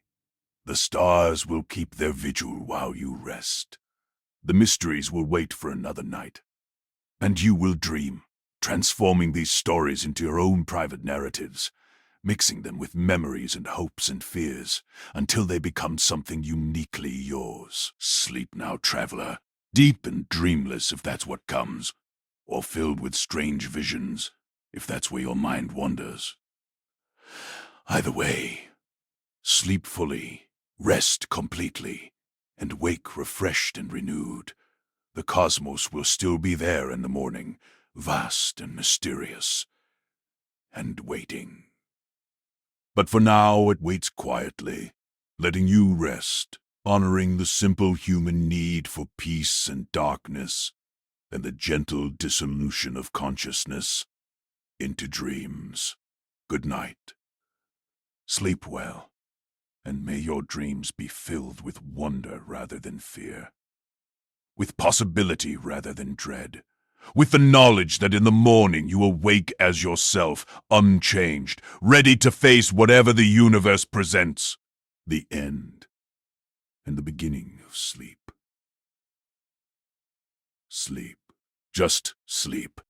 The stars will keep their vigil while you rest. The mysteries will wait for another night. And you will dream, transforming these stories into your own private narratives, mixing them with memories and hopes and fears, until they become something uniquely yours. Sleep now, traveler. Deep and dreamless, if that's what comes, or filled with strange visions, if that's where your mind wanders. Either way, sleep fully, rest completely, and wake refreshed and renewed. The cosmos will still be there in the morning, vast and mysterious, and waiting. But for now it waits quietly, letting you rest, honoring the simple human need for peace and darkness, and the gentle dissolution of consciousness into dreams. Good night. Sleep well, and may your dreams be filled with wonder rather than fear, with possibility rather than dread, with the knowledge that in the morning you awake as yourself, unchanged, ready to face whatever the universe presents. The end and the beginning of sleep. Sleep. Just sleep.